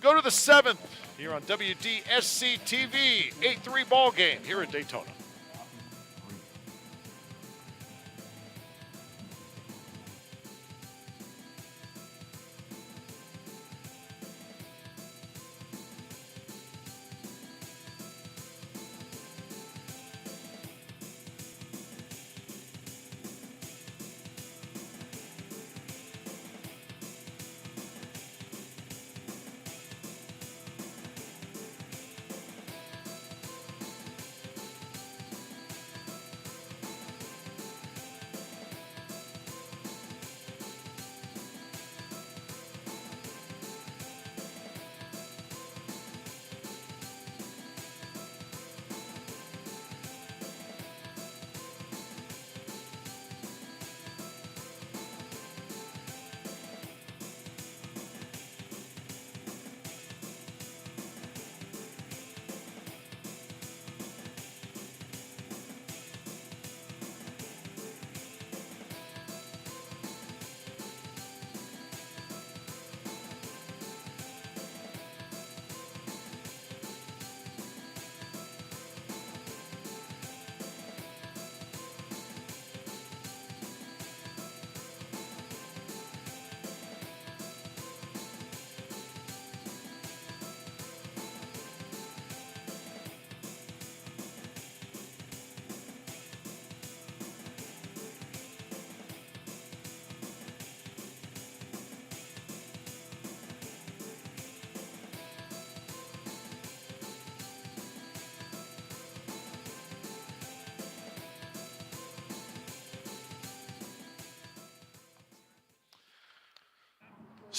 Go to the 7th here on WDSC TV, 8-3 ball game here in Daytona.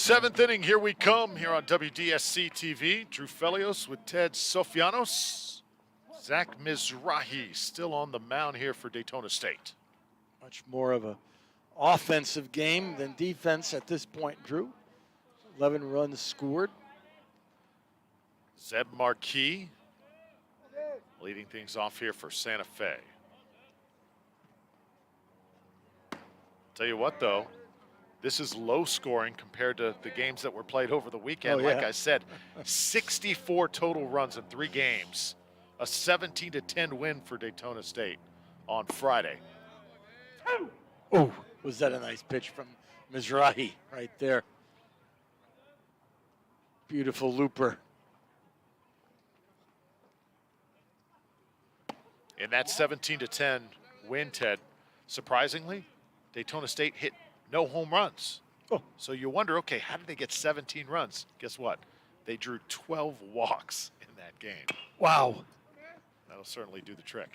Seventh inning, here we come here on WDSC TV. Drew Felios with Ted Sofianos. Zach Mizrahi still on the mound here for Daytona State. Much more of a offensive game than defense at this point, Drew. 11 runs scored. Zeb Marquis leading things off here for Santa Fe. Tell you what, though, this is low scoring compared to the games that were played over the weekend. Oh, yeah. Like I said, 64 total runs in 3 games. A 17-10 win for Daytona State on Friday. Oh, was that a nice pitch from Mizrahi right there. Beautiful looper. In that 17-10 win, Ted, surprisingly, Daytona State hit no home runs. Oh. So you wonder, okay, how did they get 17 runs? Guess what? They drew 12 walks in that game. Wow. That'll certainly do the trick.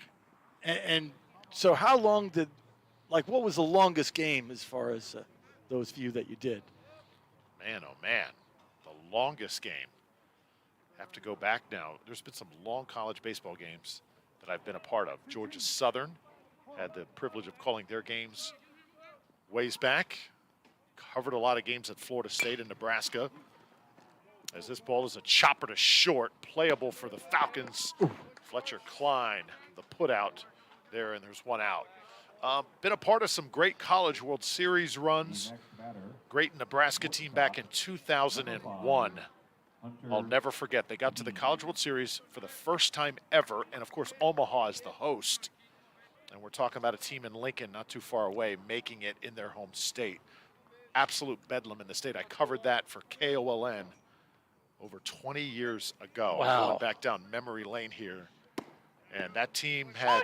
And so how long did, like, what was the longest game as far as those few that you did? Man, oh man, the longest game. Have to go back now. There's been some long college baseball games that I've been a part of. Georgia Southern had the privilege of calling their games ways back. Covered a lot of games at Florida State and Nebraska. As this ball is a chopper to short, playable for the Falcons. Ooh. Fletcher Klein, the putout there, and there's one out. Been a part of some great College World Series runs. Great Nebraska team back in 2001. I'll never forget, they got to the College World Series for the first time ever, and of course Omaha is the host. And we're talking about a team in Lincoln, not too far away, making it in their home state. Absolute bedlam in the state. I covered that for KOLN over 20 years ago. Wow. Going back down memory lane here. And that team had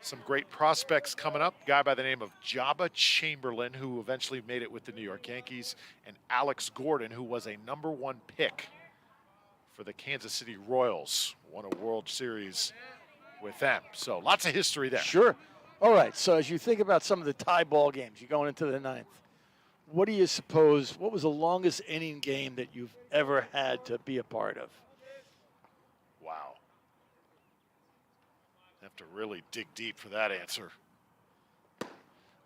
some great prospects coming up. A guy by the name of Jabba Chamberlain, who eventually made it with the New York Yankees, and Alex Gordon, who was a #1 pick for the Kansas City Royals. Won a World Series with them. So lots of history there. Sure. All right, so as you think about some of the tie ball games, you're going into the 9th. What do you suppose, what was the longest inning game that you've ever had to be a part of? Wow. Have to really dig deep for that answer.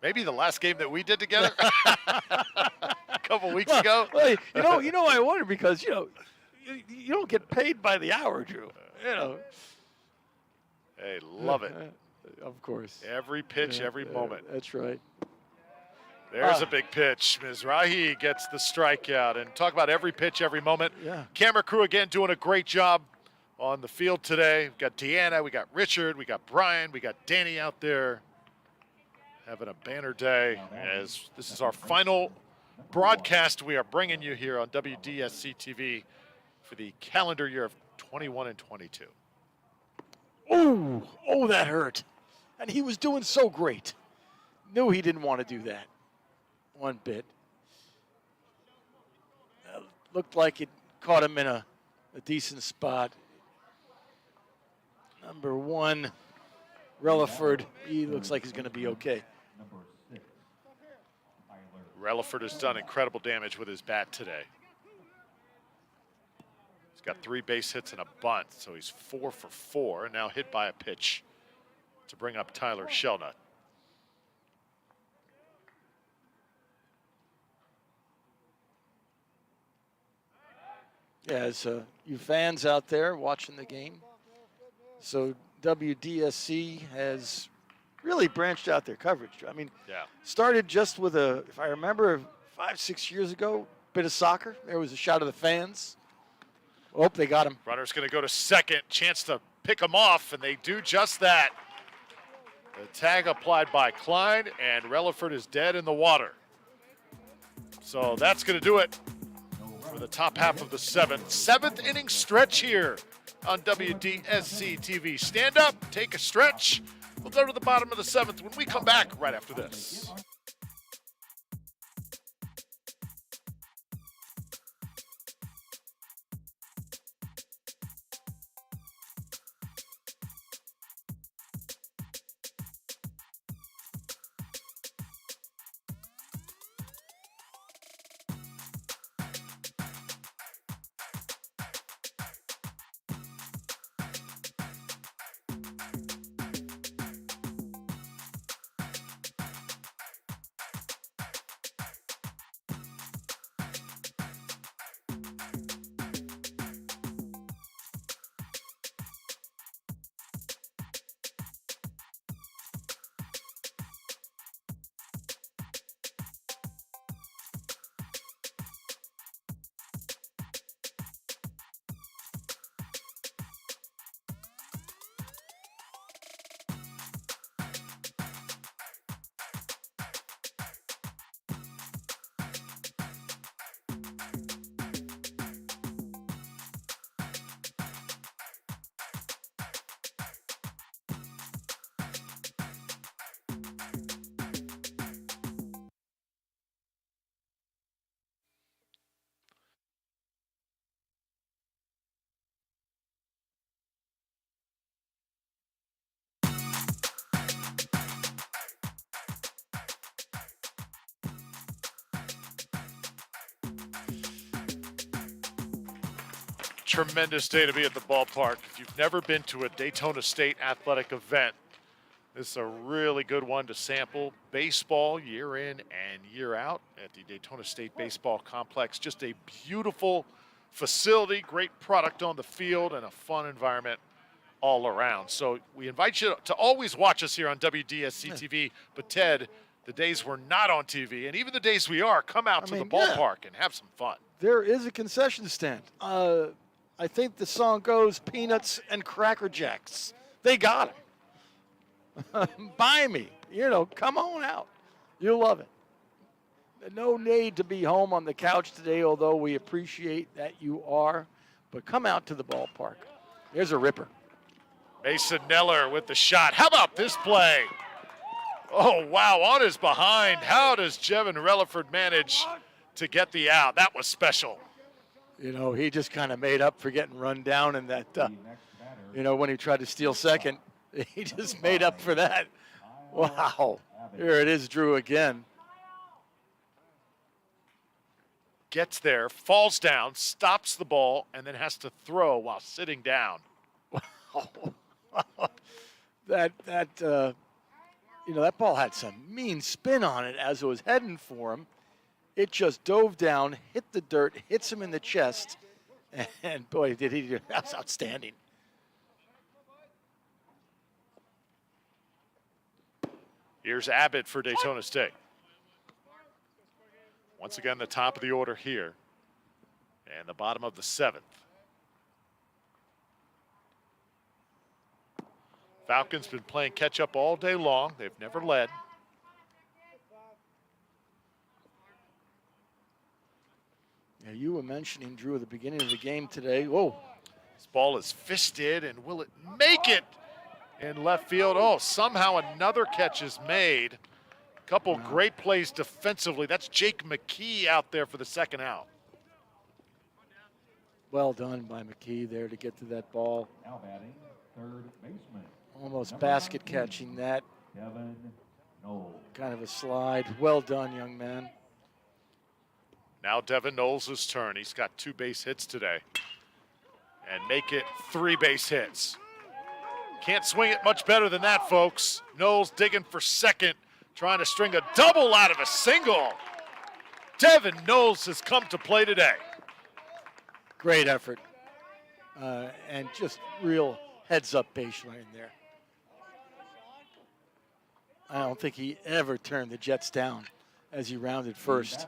Maybe the last game that we did together a couple weeks ago. Well, you know, I wonder because you don't get paid by the hour, Drew. Hey, love it. Of course. Every pitch, every moment. That's right. There's a big pitch. Mizrahi gets the strikeout. And talk about every pitch, every moment. Yeah. Camera crew again doing a great job on the field today. We've got Deanna, we got Richard, we got Brian, we got Danny out there having a banner day. As this is our final broadcast we are bringing you here on WDSC TV for the calendar year of 21 and 22. Oh, that hurt. And he was doing so great. Knew he didn't want to do that one bit. Looked like it caught him in a decent spot. #1, Relaford. He looks like he's going to be okay. Relaford has done incredible damage with his bat today. He's got 3 base hits and a bunt, so he's 4 for 4, and now hit by a pitch to bring up Tyler Shelnut. Yeah, as you fans out there watching the game, so WDSC has really branched out their coverage. I mean, started just with if I remember, 5-6 years ago, bit of soccer. There was a shot of the fans. Oh, they got him. Runner's going to go to second. Chance to pick him off, and they do just that. The tag applied by Klein, and Relaford is dead in the water. So that's going to do it for the top half of the 7th inning stretch here on WDSC TV. Stand up, take a stretch. We'll go to the bottom of the 7th when we come back right after this. tremendous day to be at the ballpark. If you've never been to a Daytona State athletic event, this is a really good one to sample. Baseball year in and year out at the Daytona State Baseball Complex. Just a beautiful facility, great product on the field, and a fun environment all around. So we invite you to always watch us here on WDSC TV. But Ted, the days we're not on TV, and even the days we are, come out to the ballpark and have some fun. There is a concession stand. I think the song goes Peanuts and Cracker Jacks. They got them. Buy me. Come on out. You'll love it. No need to be home on the couch today, although we appreciate that you are. But come out to the ballpark. There's a ripper. Mason Neller with the shot. How about this play? Oh, wow, on his behind. How does Jevin Relaford manage to get the out? That was special. He just kind of made up for getting run down in that, when he tried to steal second. He just made up for that. Wow. Here it is, Drew, again. Gets there, falls down, stops the ball, and then has to throw while sitting down. That ball had some mean spin on it as it was heading for him. It just dove down, hit the dirt, hits him in the chest, and boy, did he do that. Was outstanding. Here's Abbott for Daytona State. Once again, the top of the order here, and the bottom of the seventh. Falcons been playing catch-up all day long. They've never led. Yeah, you were mentioning, Drew, at the beginning of the game today. Whoa. This ball is fisted, and will it make it in left field? Oh, somehow another catch is made. A couple great plays defensively. That's Jake McKee out there for the second out. Well done by McKee there to get to that ball. Now batting, third baseman. Almost basket catching that. Devin Knowles. Kind of a slide. Well done, young man. Now Devin Knowles' turn. He's got 2 base hits today. And make it 3 base hits. Can't swing it much better than that, folks. Knowles digging for second, trying to string a double out of a single. Devin Knowles has come to play today. Great effort. And just real heads-up baseline there. I don't think he ever turned the Jets down as he rounded first.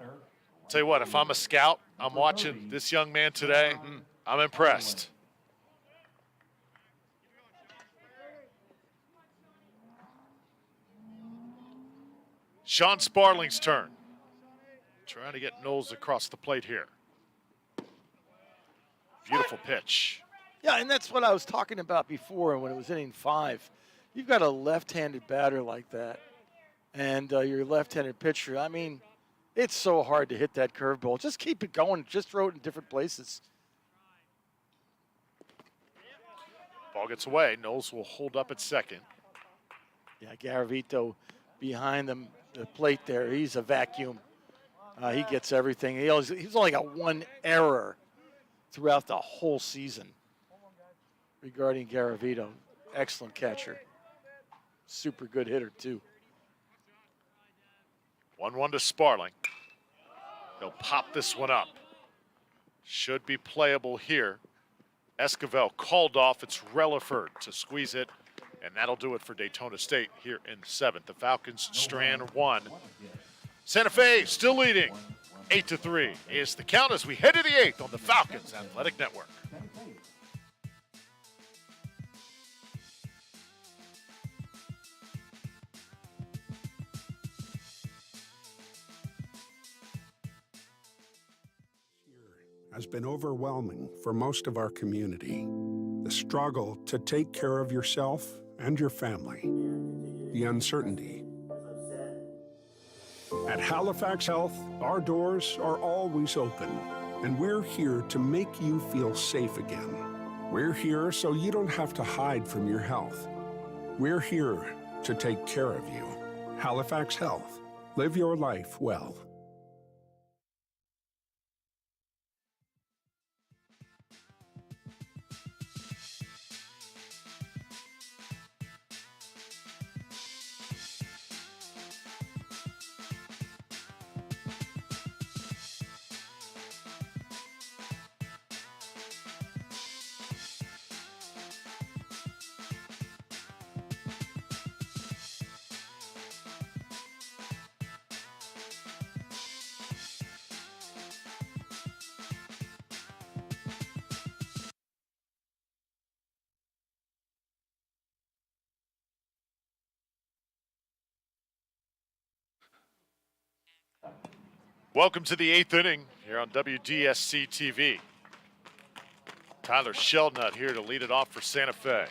Tell you what, if I'm a scout, I'm watching this young man today, I'm impressed. Sean Sparling's turn. Trying to get Knowles across the plate here. Beautiful pitch. Yeah, and that's what I was talking about before when it was inning 5. You've got a left-handed batter like that, and your left-handed pitcher. I mean, it's so hard to hit that curveball. Just keep it going. Just throw it in different places. Ball gets away. Knowles will hold up at second. Yeah, Garavito behind the plate there. He's a vacuum. He gets everything. He's only got 1 error throughout the whole season regarding Garavito. Excellent catcher. Super good hitter, too. 1-1 to Sparling. He'll pop this one up. Should be playable here. Esquivel called off. It's Relaford to squeeze it, and that'll do it for Daytona State here in the 7th. The Falcons strand 1. Santa Fe still leading 8-3 is the count as we head to the 8th on the Falcons Athletic Network. Has been overwhelming for most of our community. The struggle to take care of yourself and your family. The uncertainty. At Halifax Health, our doors are always open, and we're here to make you feel safe again. We're here so you don't have to hide from your health. We're here to take care of you. Halifax Health. Live your life well. Welcome to the 8th inning here on WDSC TV. Tyler Shelnut here to lead it off for Santa Fe.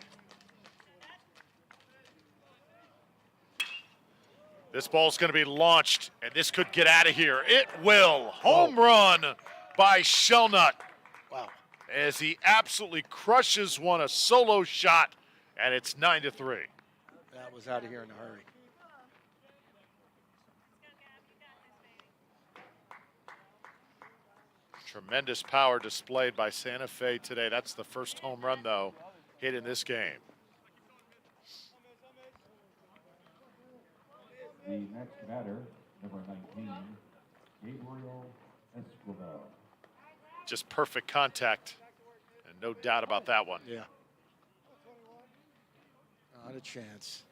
This ball's going to be launched, and this could get out of here. It will. Home run by Shelnut. Wow. As he absolutely crushes one, a solo shot, and it's 9-3. That was out of here in a hurry. Tremendous power displayed by Santa Fe today. That's the first home run, though, hit in this game. The next batter, number 19, Gabriel Esquivel. Just perfect contact, and no doubt about that one. Yeah. Not a chance.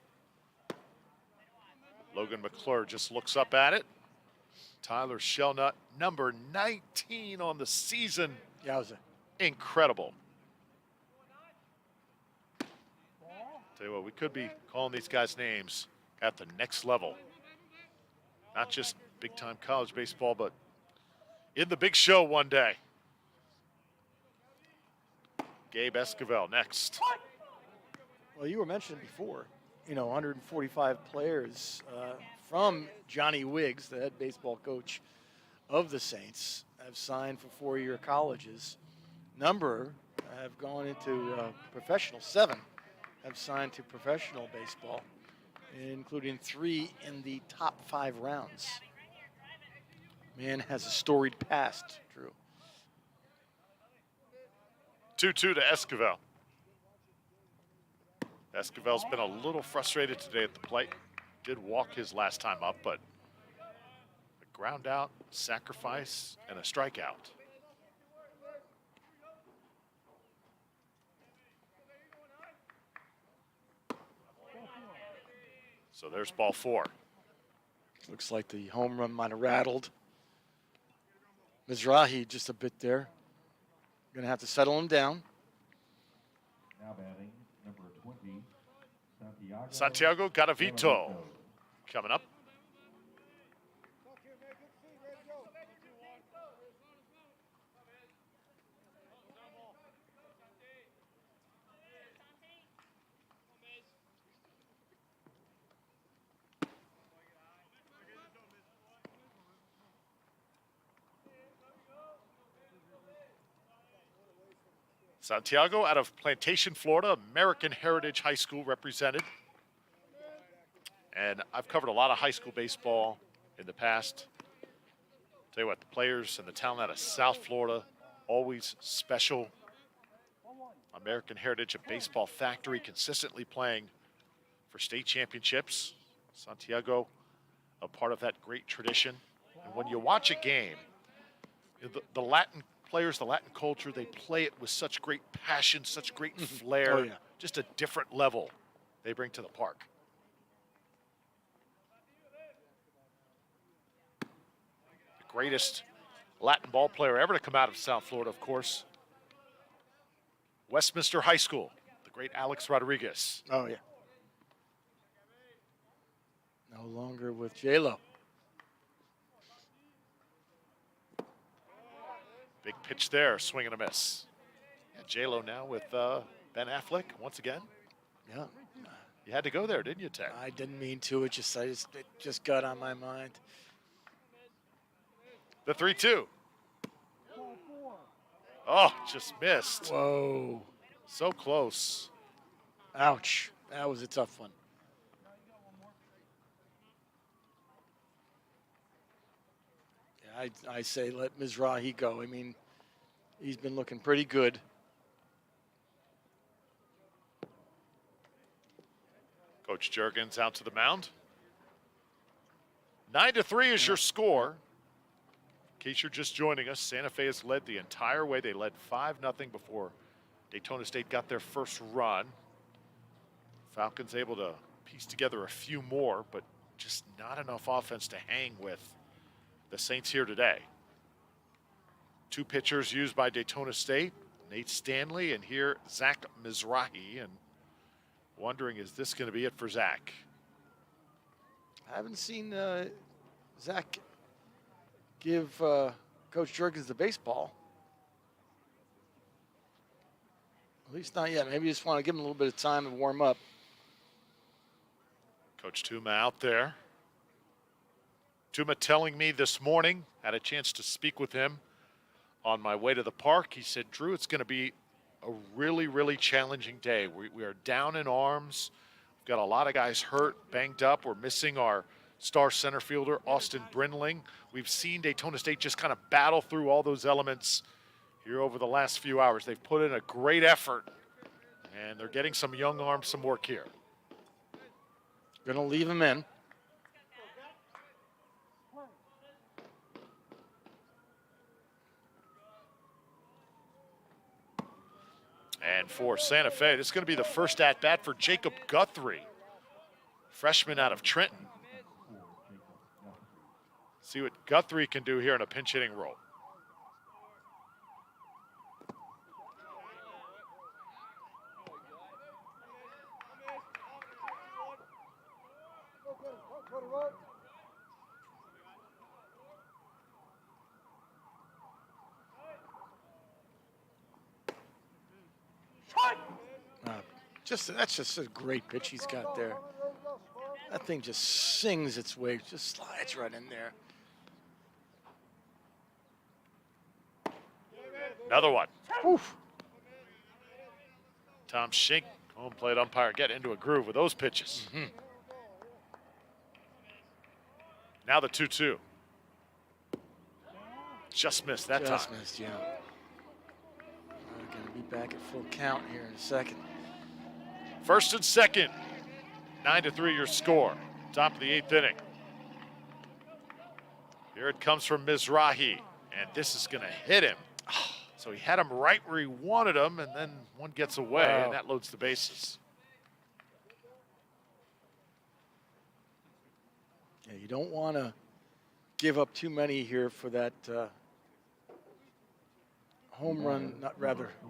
Logan McClure just looks up at it. Tyler Shelnut, number 19 on the season. Yowza. Incredible. Tell you what, we could be calling these guys names at the next level. Not just big-time college baseball, but in the big show one day. Gabe Esquivel next. Well, you were mentioning before, 145 players from Johnny Wiggs, the head baseball coach of the Saints, have signed for 4-year colleges. Number have gone into professional. 7 have signed to professional baseball, including 3 in the top 5 rounds. Man has a storied past, Drew. 2-2 to Esquivel. Esquivel's been a little frustrated today at the plate. Did walk his last time up, but a ground out, sacrifice, and a strikeout. So there's ball 4. Looks like the home run might have rattled Mizrahi just a bit there. Going to have to settle him down. Now batting, number 20, Santiago Garavito coming up. Santiago out of Plantation, Florida, American Heritage High School represented. And I've covered a lot of high school baseball in the past. Tell you what, the players and the talent out of South Florida, always special. American Heritage, a baseball factory, consistently playing for state championships. Santiago, a part of that great tradition. And when you watch a game, the Latin players, the Latin culture, they play it with such great passion, such great flair, Oh, yeah. just a different level they bring to the park. The greatest Latin ball player ever to come out of South Florida, of course. Westminster High School, the great Alex Rodriguez. Oh, yeah. No longer with J-Lo. Big pitch there, swing and a miss. Yeah, J-Lo now with Ben Affleck once again. Yeah. You had to go there, didn't you, Ted? I didn't mean to. It just got on my mind. The 3-2. Oh, just missed. Whoa. So close. Ouch. That was a tough one. Yeah, I say let Mizrahi go. I mean, he's been looking pretty good. Coach Juergens out to the mound. 9-3 is your score. In case you're just joining us, Santa Fe has led the entire way. They led 5-0 before Daytona State got their first run. Falcons able to piece together a few more, but just not enough offense to hang with the Saints here today. 2 pitchers used by Daytona State, Nate Stanley and here Zach Mizrahi, and wondering, is this going to be it for Zach? I haven't seen Zach give Coach Jurgens the baseball. At least not yet. Maybe you just want to give him a little bit of time to warm up. Coach Tuma out there. Tuma telling me this morning, had a chance to speak with him on my way to the park. He said, Drew, it's going to be a really, really challenging day. We are down in arms. We've got a lot of guys hurt, banged up. We're missing our star center fielder, Austin Brindling. We've seen Daytona State just kind of battle through all those elements here over the last few hours. They've put in a great effort, and they're getting some young arms some work here. Going to leave him in. And for Santa Fe, this is going to be the first at-bat for Jacob Guthrie, freshman out of Trenton. See what Guthrie can do here in a pinch hitting role. That's just a great pitch he's got there. That thing just sings its way, just slides right in there. Another one. Oof. Tom Schenk, home plate umpire, get into a groove with those pitches. Mm-hmm. Now the 2-2. Just missed that Just time. missed, yeah. We're going to be back at full count here in a second. First and second. 9-3 your score. Top of the 8th inning. Here it comes from Mizrahi, and this is going to hit him. So he had him right where he wanted him, and then one gets away, and that loads the bases. Yeah, you don't want to give up too many here for that home run,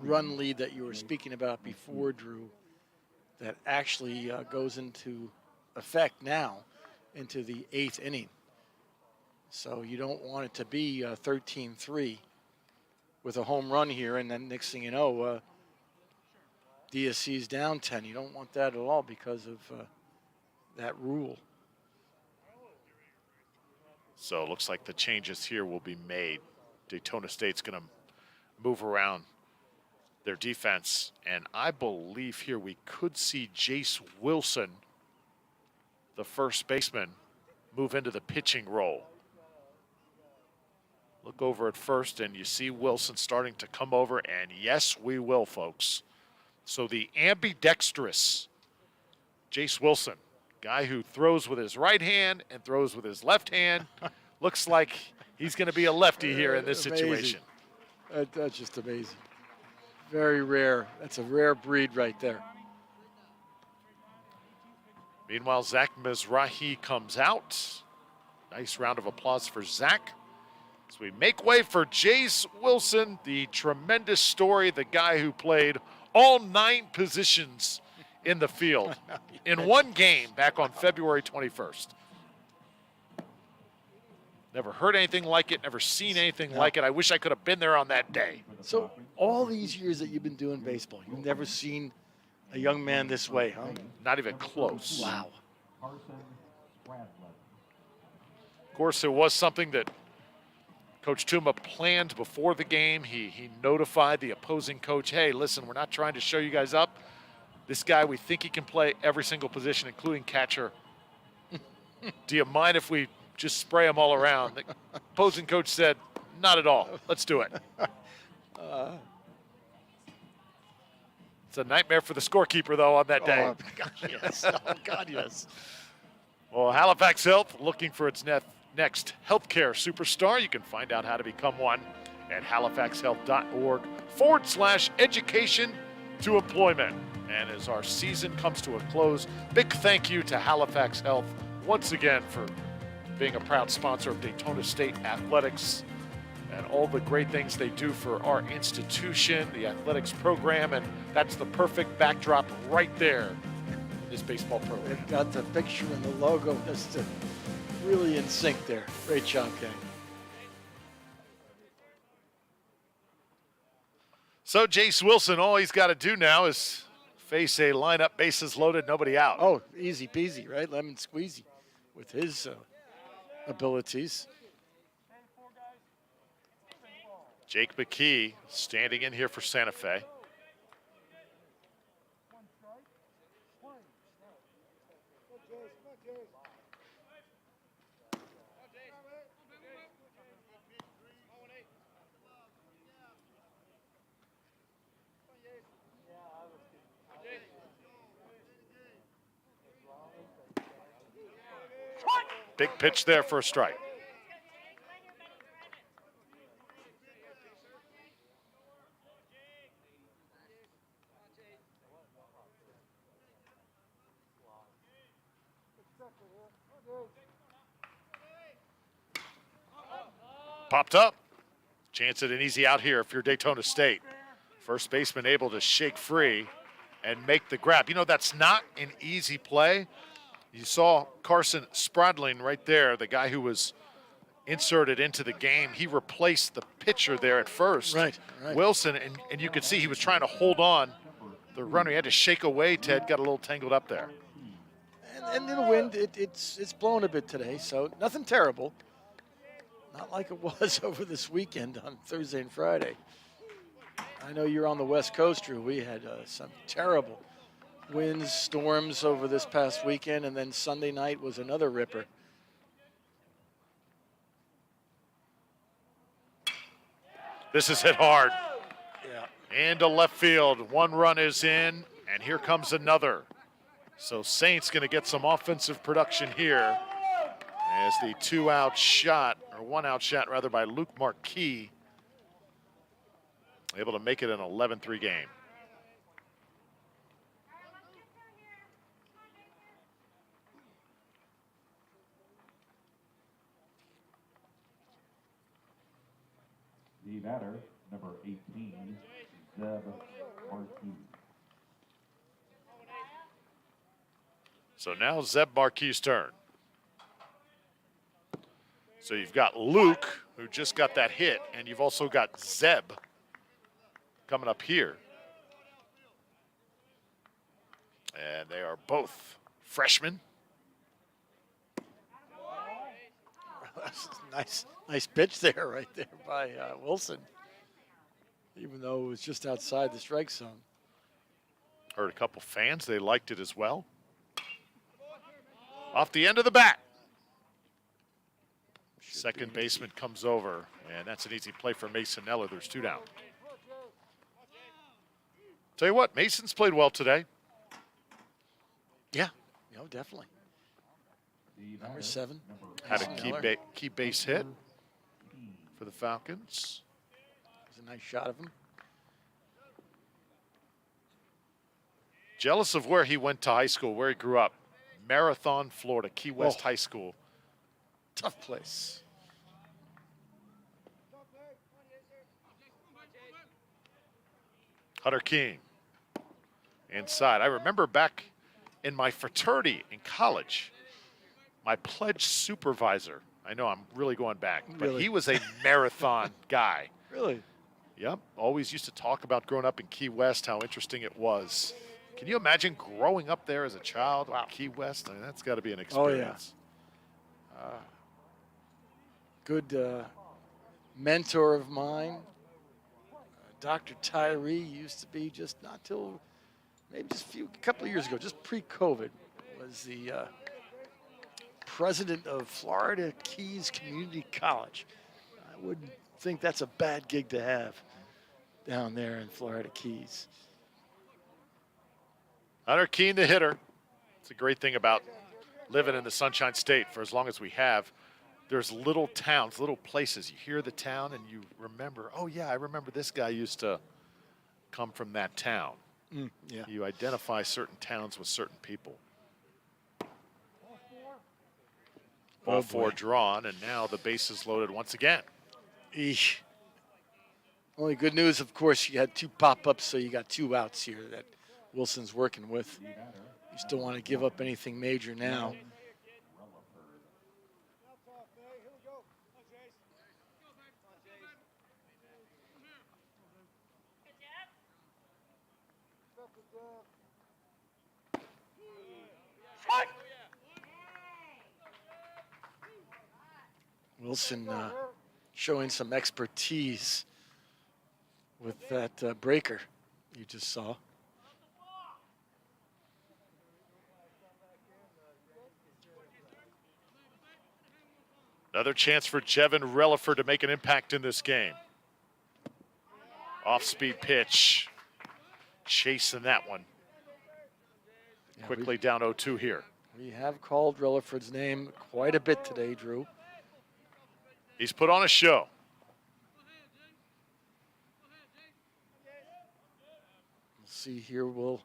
run lead that you were speaking about before, Drew, that actually goes into effect now into the 8th inning. So you don't want it to be 13-3 with a home run here, and then next thing you know, DSC's down 10. You don't want that at all because of that rule. So it looks like the changes here will be made. Daytona State's going to move around their defense, and I believe here we could see Jace Wilson, the first baseman, move into the pitching role. Look over at first, and you see Wilson starting to come over, and yes, we will, folks. So the ambidextrous Jace Wilson, guy who throws with his right hand and throws with his left hand, looks like he's going to be a lefty here in this situation. That's just amazing. Very rare. That's a rare breed right there. Meanwhile, Zach Mizrahi comes out. Nice round of applause for Zach. As we make way for Jace Wilson, the tremendous story, the guy who played all 9 positions in the field in one game back on February 21st. Never heard anything like it, never seen anything like it. I wish I could have been there on that day. So all these years that you've been doing baseball, you've never seen a young man this way, huh? Not even close. Wow. Of course, it was something that Coach Tuma planned before the game. He notified the opposing coach, hey, listen, we're not trying to show you guys up. This guy, we think he can play every single position, including catcher. Do you mind if we just spray him all around? The opposing coach said, not at all. Let's do it. It's a nightmare for the scorekeeper, though, on that day. Oh, God, yes. Oh, God, yes. Well, Halifax Health looking for its next healthcare superstar. You can find out how to become one at halifaxhealth.org/education to employment. And as our season comes to a close, big thank you to Halifax Health once again for being a proud sponsor of Daytona State Athletics and all the great things they do for our institution, the athletics program, and that's the perfect backdrop right there in this baseball program. They've got the picture and the logo just really in sync there. Great job, gang. So Jace Wilson, all he's got to do now is face a lineup, bases loaded, nobody out. Oh, easy peasy, right? Lemon squeezy with his abilities. Jake McKee standing in here for Santa Fe. Big pitch there for a strike. Popped up. Chance at an easy out here if you're Daytona State. First baseman able to shake free and make the grab. You know, that's not an easy play. You saw Carson Spradling right there, the guy who was inserted into the game. He replaced the pitcher there at first, Right. Wilson, and you could see he was trying to hold on the runner. He had to shake away. Ted got a little tangled up there. And in the wind, it's blowing a bit today, so nothing terrible. Not like it was over this weekend on Thursday and Friday. I know you're on the West Coast, Drew. We had some terrible winds, storms over this past weekend, and then Sunday night was another ripper. This is hit hard. Yeah. Into left field. One run is in, and here comes another. So Saints going to get some offensive production here as the one-out shot rather by Luke Marquis, able to make it an 11-3 game. The batter, number 18, Zeb Marquis. So now Zeb Marquis' turn. So you've got Luke, who just got that hit, and you've also got Zeb coming up here. And they are both freshmen. Nice pitch there, right there by Wilson. Even though it was just outside the strike zone. Heard a couple fans, they liked it as well. Off the end of the bat. Second baseman comes over, and that's an easy play for Mason Eller. There's two down. Tell you what, Mason's played well today. Yeah, definitely. Number 7. Had a key base hit for the Falcons. It was a nice shot of him. Jealous of where he went to high school, where he grew up. Marathon, Florida, Key West High School. Tough place. Hunter King inside. I remember back in my fraternity in college, my pledge supervisor, I know I'm really going back, but Really? he was a marathon guy. Really? Yep, always used to talk about growing up in Key West, how interesting it was. Can you imagine growing up there as a child? Wow, Key West, I mean, that's got to be an experience. Good mentor of mine, Dr. Tyree, used to be just not till maybe just a couple of years ago, just pre-COVID, was the president of Florida Keys Community College. I wouldn't think that's a bad gig to have down there in Florida Keys. Hunter King, the hitter. It's a great thing about living in the Sunshine State for as long as we have. There's little towns, little places. You hear the town and you remember, oh, yeah, I remember this guy used to come from that town. Yeah. You identify certain towns with certain people. Ball four drawn, and now the base is loaded once again. Eesh. Only good news, of course, you had 2 pop-ups, so you got 2 outs here that Wilson's working with. You still want to give up anything major now. Wilson showing some expertise with that breaker you just saw. Another chance for Jevin Relaford to make an impact in this game. Off-speed pitch. Chasing that one. Yeah, Quickly down 0-2 here. We have called Relaford's name quite a bit today, Drew. He's put on a show. We'll see here, will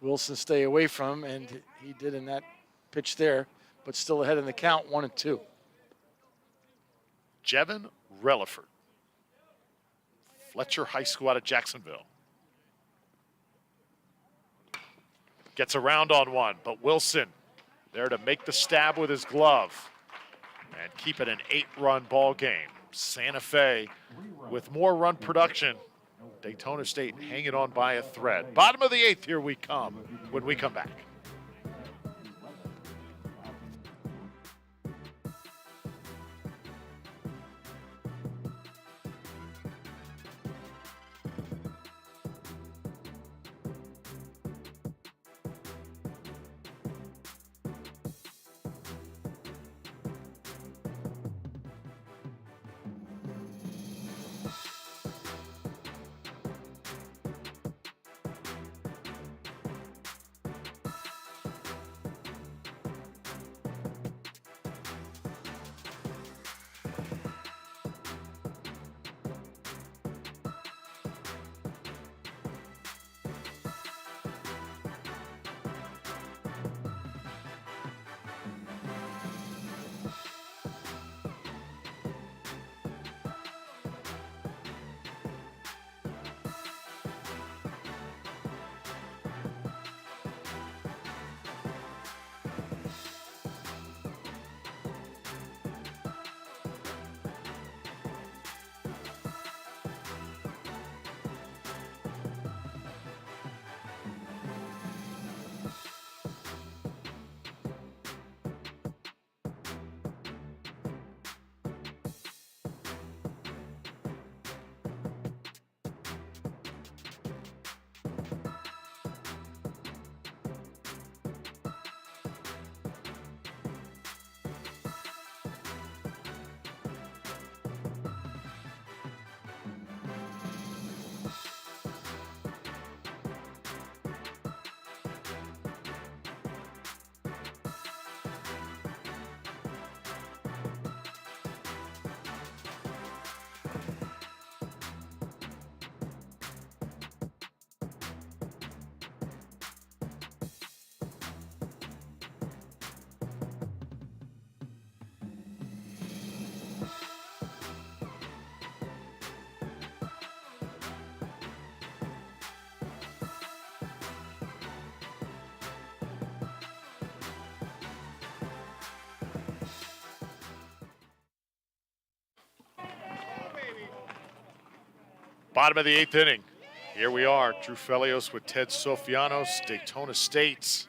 Wilson stay away from, and he did in that pitch there, but still ahead in the count, 1-2. Jevin Relaford. Fletcher High School out of Jacksonville. Gets around on one, but Wilson there to make the stab with his glove and keep it an 8-run ball game. Santa Fe with more run production. Daytona State hanging on by a thread. Bottom of the 8th, here we come when we come back. Bottom of the 8th inning. Here we are, Drew Felios with Ted Sofianos, Daytona State,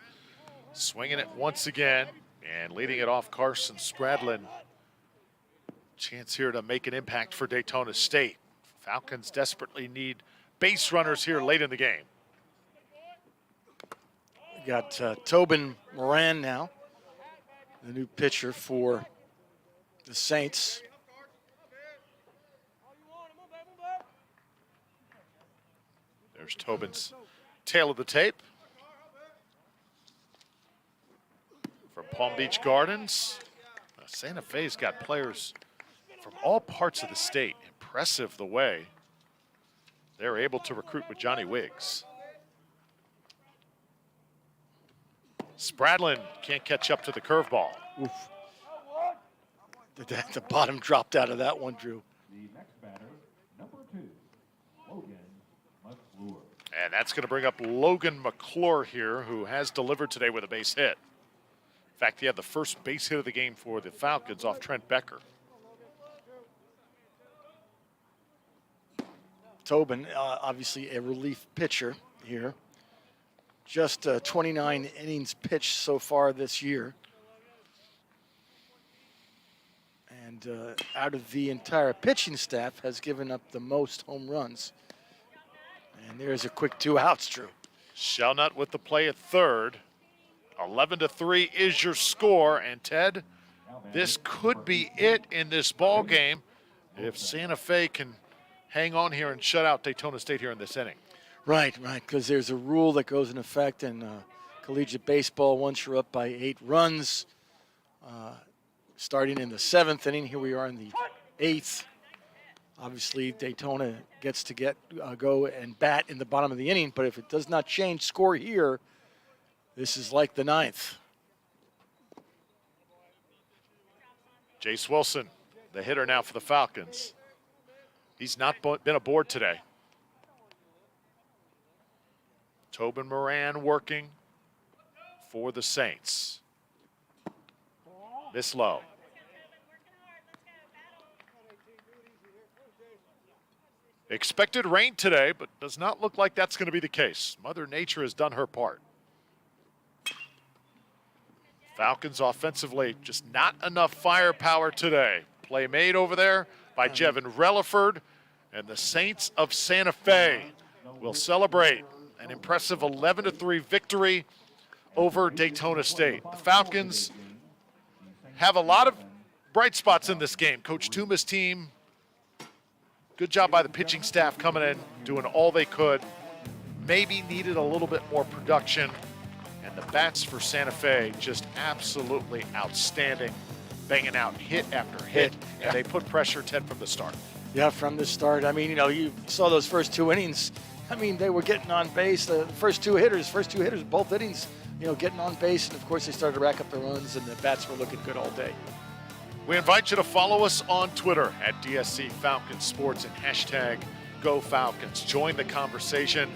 swinging it once again and leading it off Carson Spradlin. Chance here to make an impact for Daytona State. Falcons desperately need base runners here late in the game. We got Tobin Moran now, the new pitcher for the Saints. There's Tobin's tail of the tape from Palm Beach Gardens. Santa Fe's got players from all parts of the state. Impressive the way they're able to recruit with Johnny Wiggs. Spradlin can't catch up to the curveball. Oof. The bottom dropped out of that one, Drew. The next batter, number 2, Logan McClure. And that's going to bring up Logan McClure here, who has delivered today with a base hit. In fact, he had the first base hit of the game for the Falcons off Trent Becker. Tobin, obviously a relief pitcher here. just 29 innings pitched so far this year. And out of the entire pitching staff, has given up the most home runs. And there's a quick 2 outs, Drew. Shelnut with the play at third. 11-3 is your score. And Ted, this could be it in this ball game if Santa Fe can hang on here and shut out Daytona State here in this inning. Right, because there's a rule that goes in effect in collegiate baseball. Once you're up by 8 runs, starting in the 7th inning, here we are in the 8th. Obviously, Daytona gets to go and bat in the bottom of the inning, but if it does not change score here, this is like the 9th. Jace Wilson, the hitter now for the Falcons. He's not been aboard today. Tobin Moran working for the Saints. This low. Expected rain today, but does not look like that's going to be the case. Mother Nature has done her part. Falcons offensively, just not enough firepower today. Play made over there by Jevin Relaford, and the Saints of Santa Fe will celebrate an impressive 11-3 victory over Daytona State. The Falcons have a lot of bright spots in this game. Coach Tuma's team, good job by the pitching staff coming in, doing all they could. Maybe needed a little bit more production. And the bats for Santa Fe just absolutely outstanding, banging out hit after hit. And they put pressure, Ted, from the start. Yeah, from the start. I mean, you saw those first 2 innings. I mean, they were getting on base. The first two hitters, both innings, getting on base. And, of course, they started to rack up the runs, and the bats were looking good all day. We invite you to follow us on Twitter at DSC Falcons Sports and hashtag #GoFalcons. Join the conversation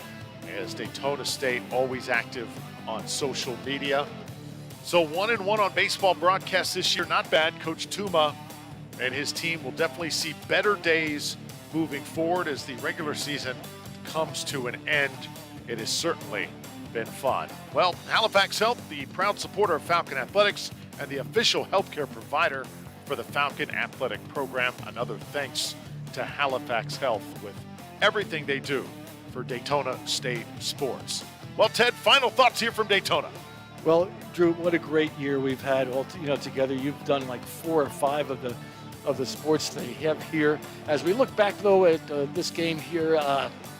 as Daytona State always active on social media. So 1-1 on baseball broadcasts this year, not bad. Coach Tuma and his team will definitely see better days moving forward as the regular season comes to an end. It has certainly been fun. Well, Halifax Health, the proud supporter of Falcon Athletics and the official healthcare provider for the Falcon Athletic Program. Another thanks to Halifax Health with everything they do for Daytona State sports. Well, Ted, final thoughts here from Daytona. Well, Drew, what a great year we've had all together. You've done like 4 or 5 of the sports they have here. As we look back, though, at this game here,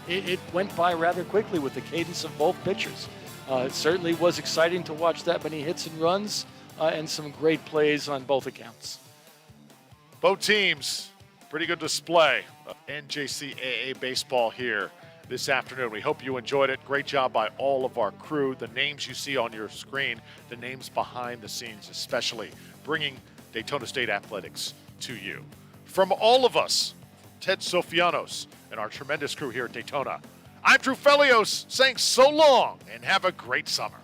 it went by rather quickly with the cadence of both pitchers. It certainly was exciting to watch that many hits and runs and some great plays on both accounts. Both teams, pretty good display of NJCAA baseball here this afternoon. We hope you enjoyed it. Great job by all of our crew. The names you see on your screen, the names behind the scenes especially, bringing Daytona State athletics to you. From all of us, Ted Sofianos and our tremendous crew here at Daytona, I'm Drew Felios saying so long and have a great summer.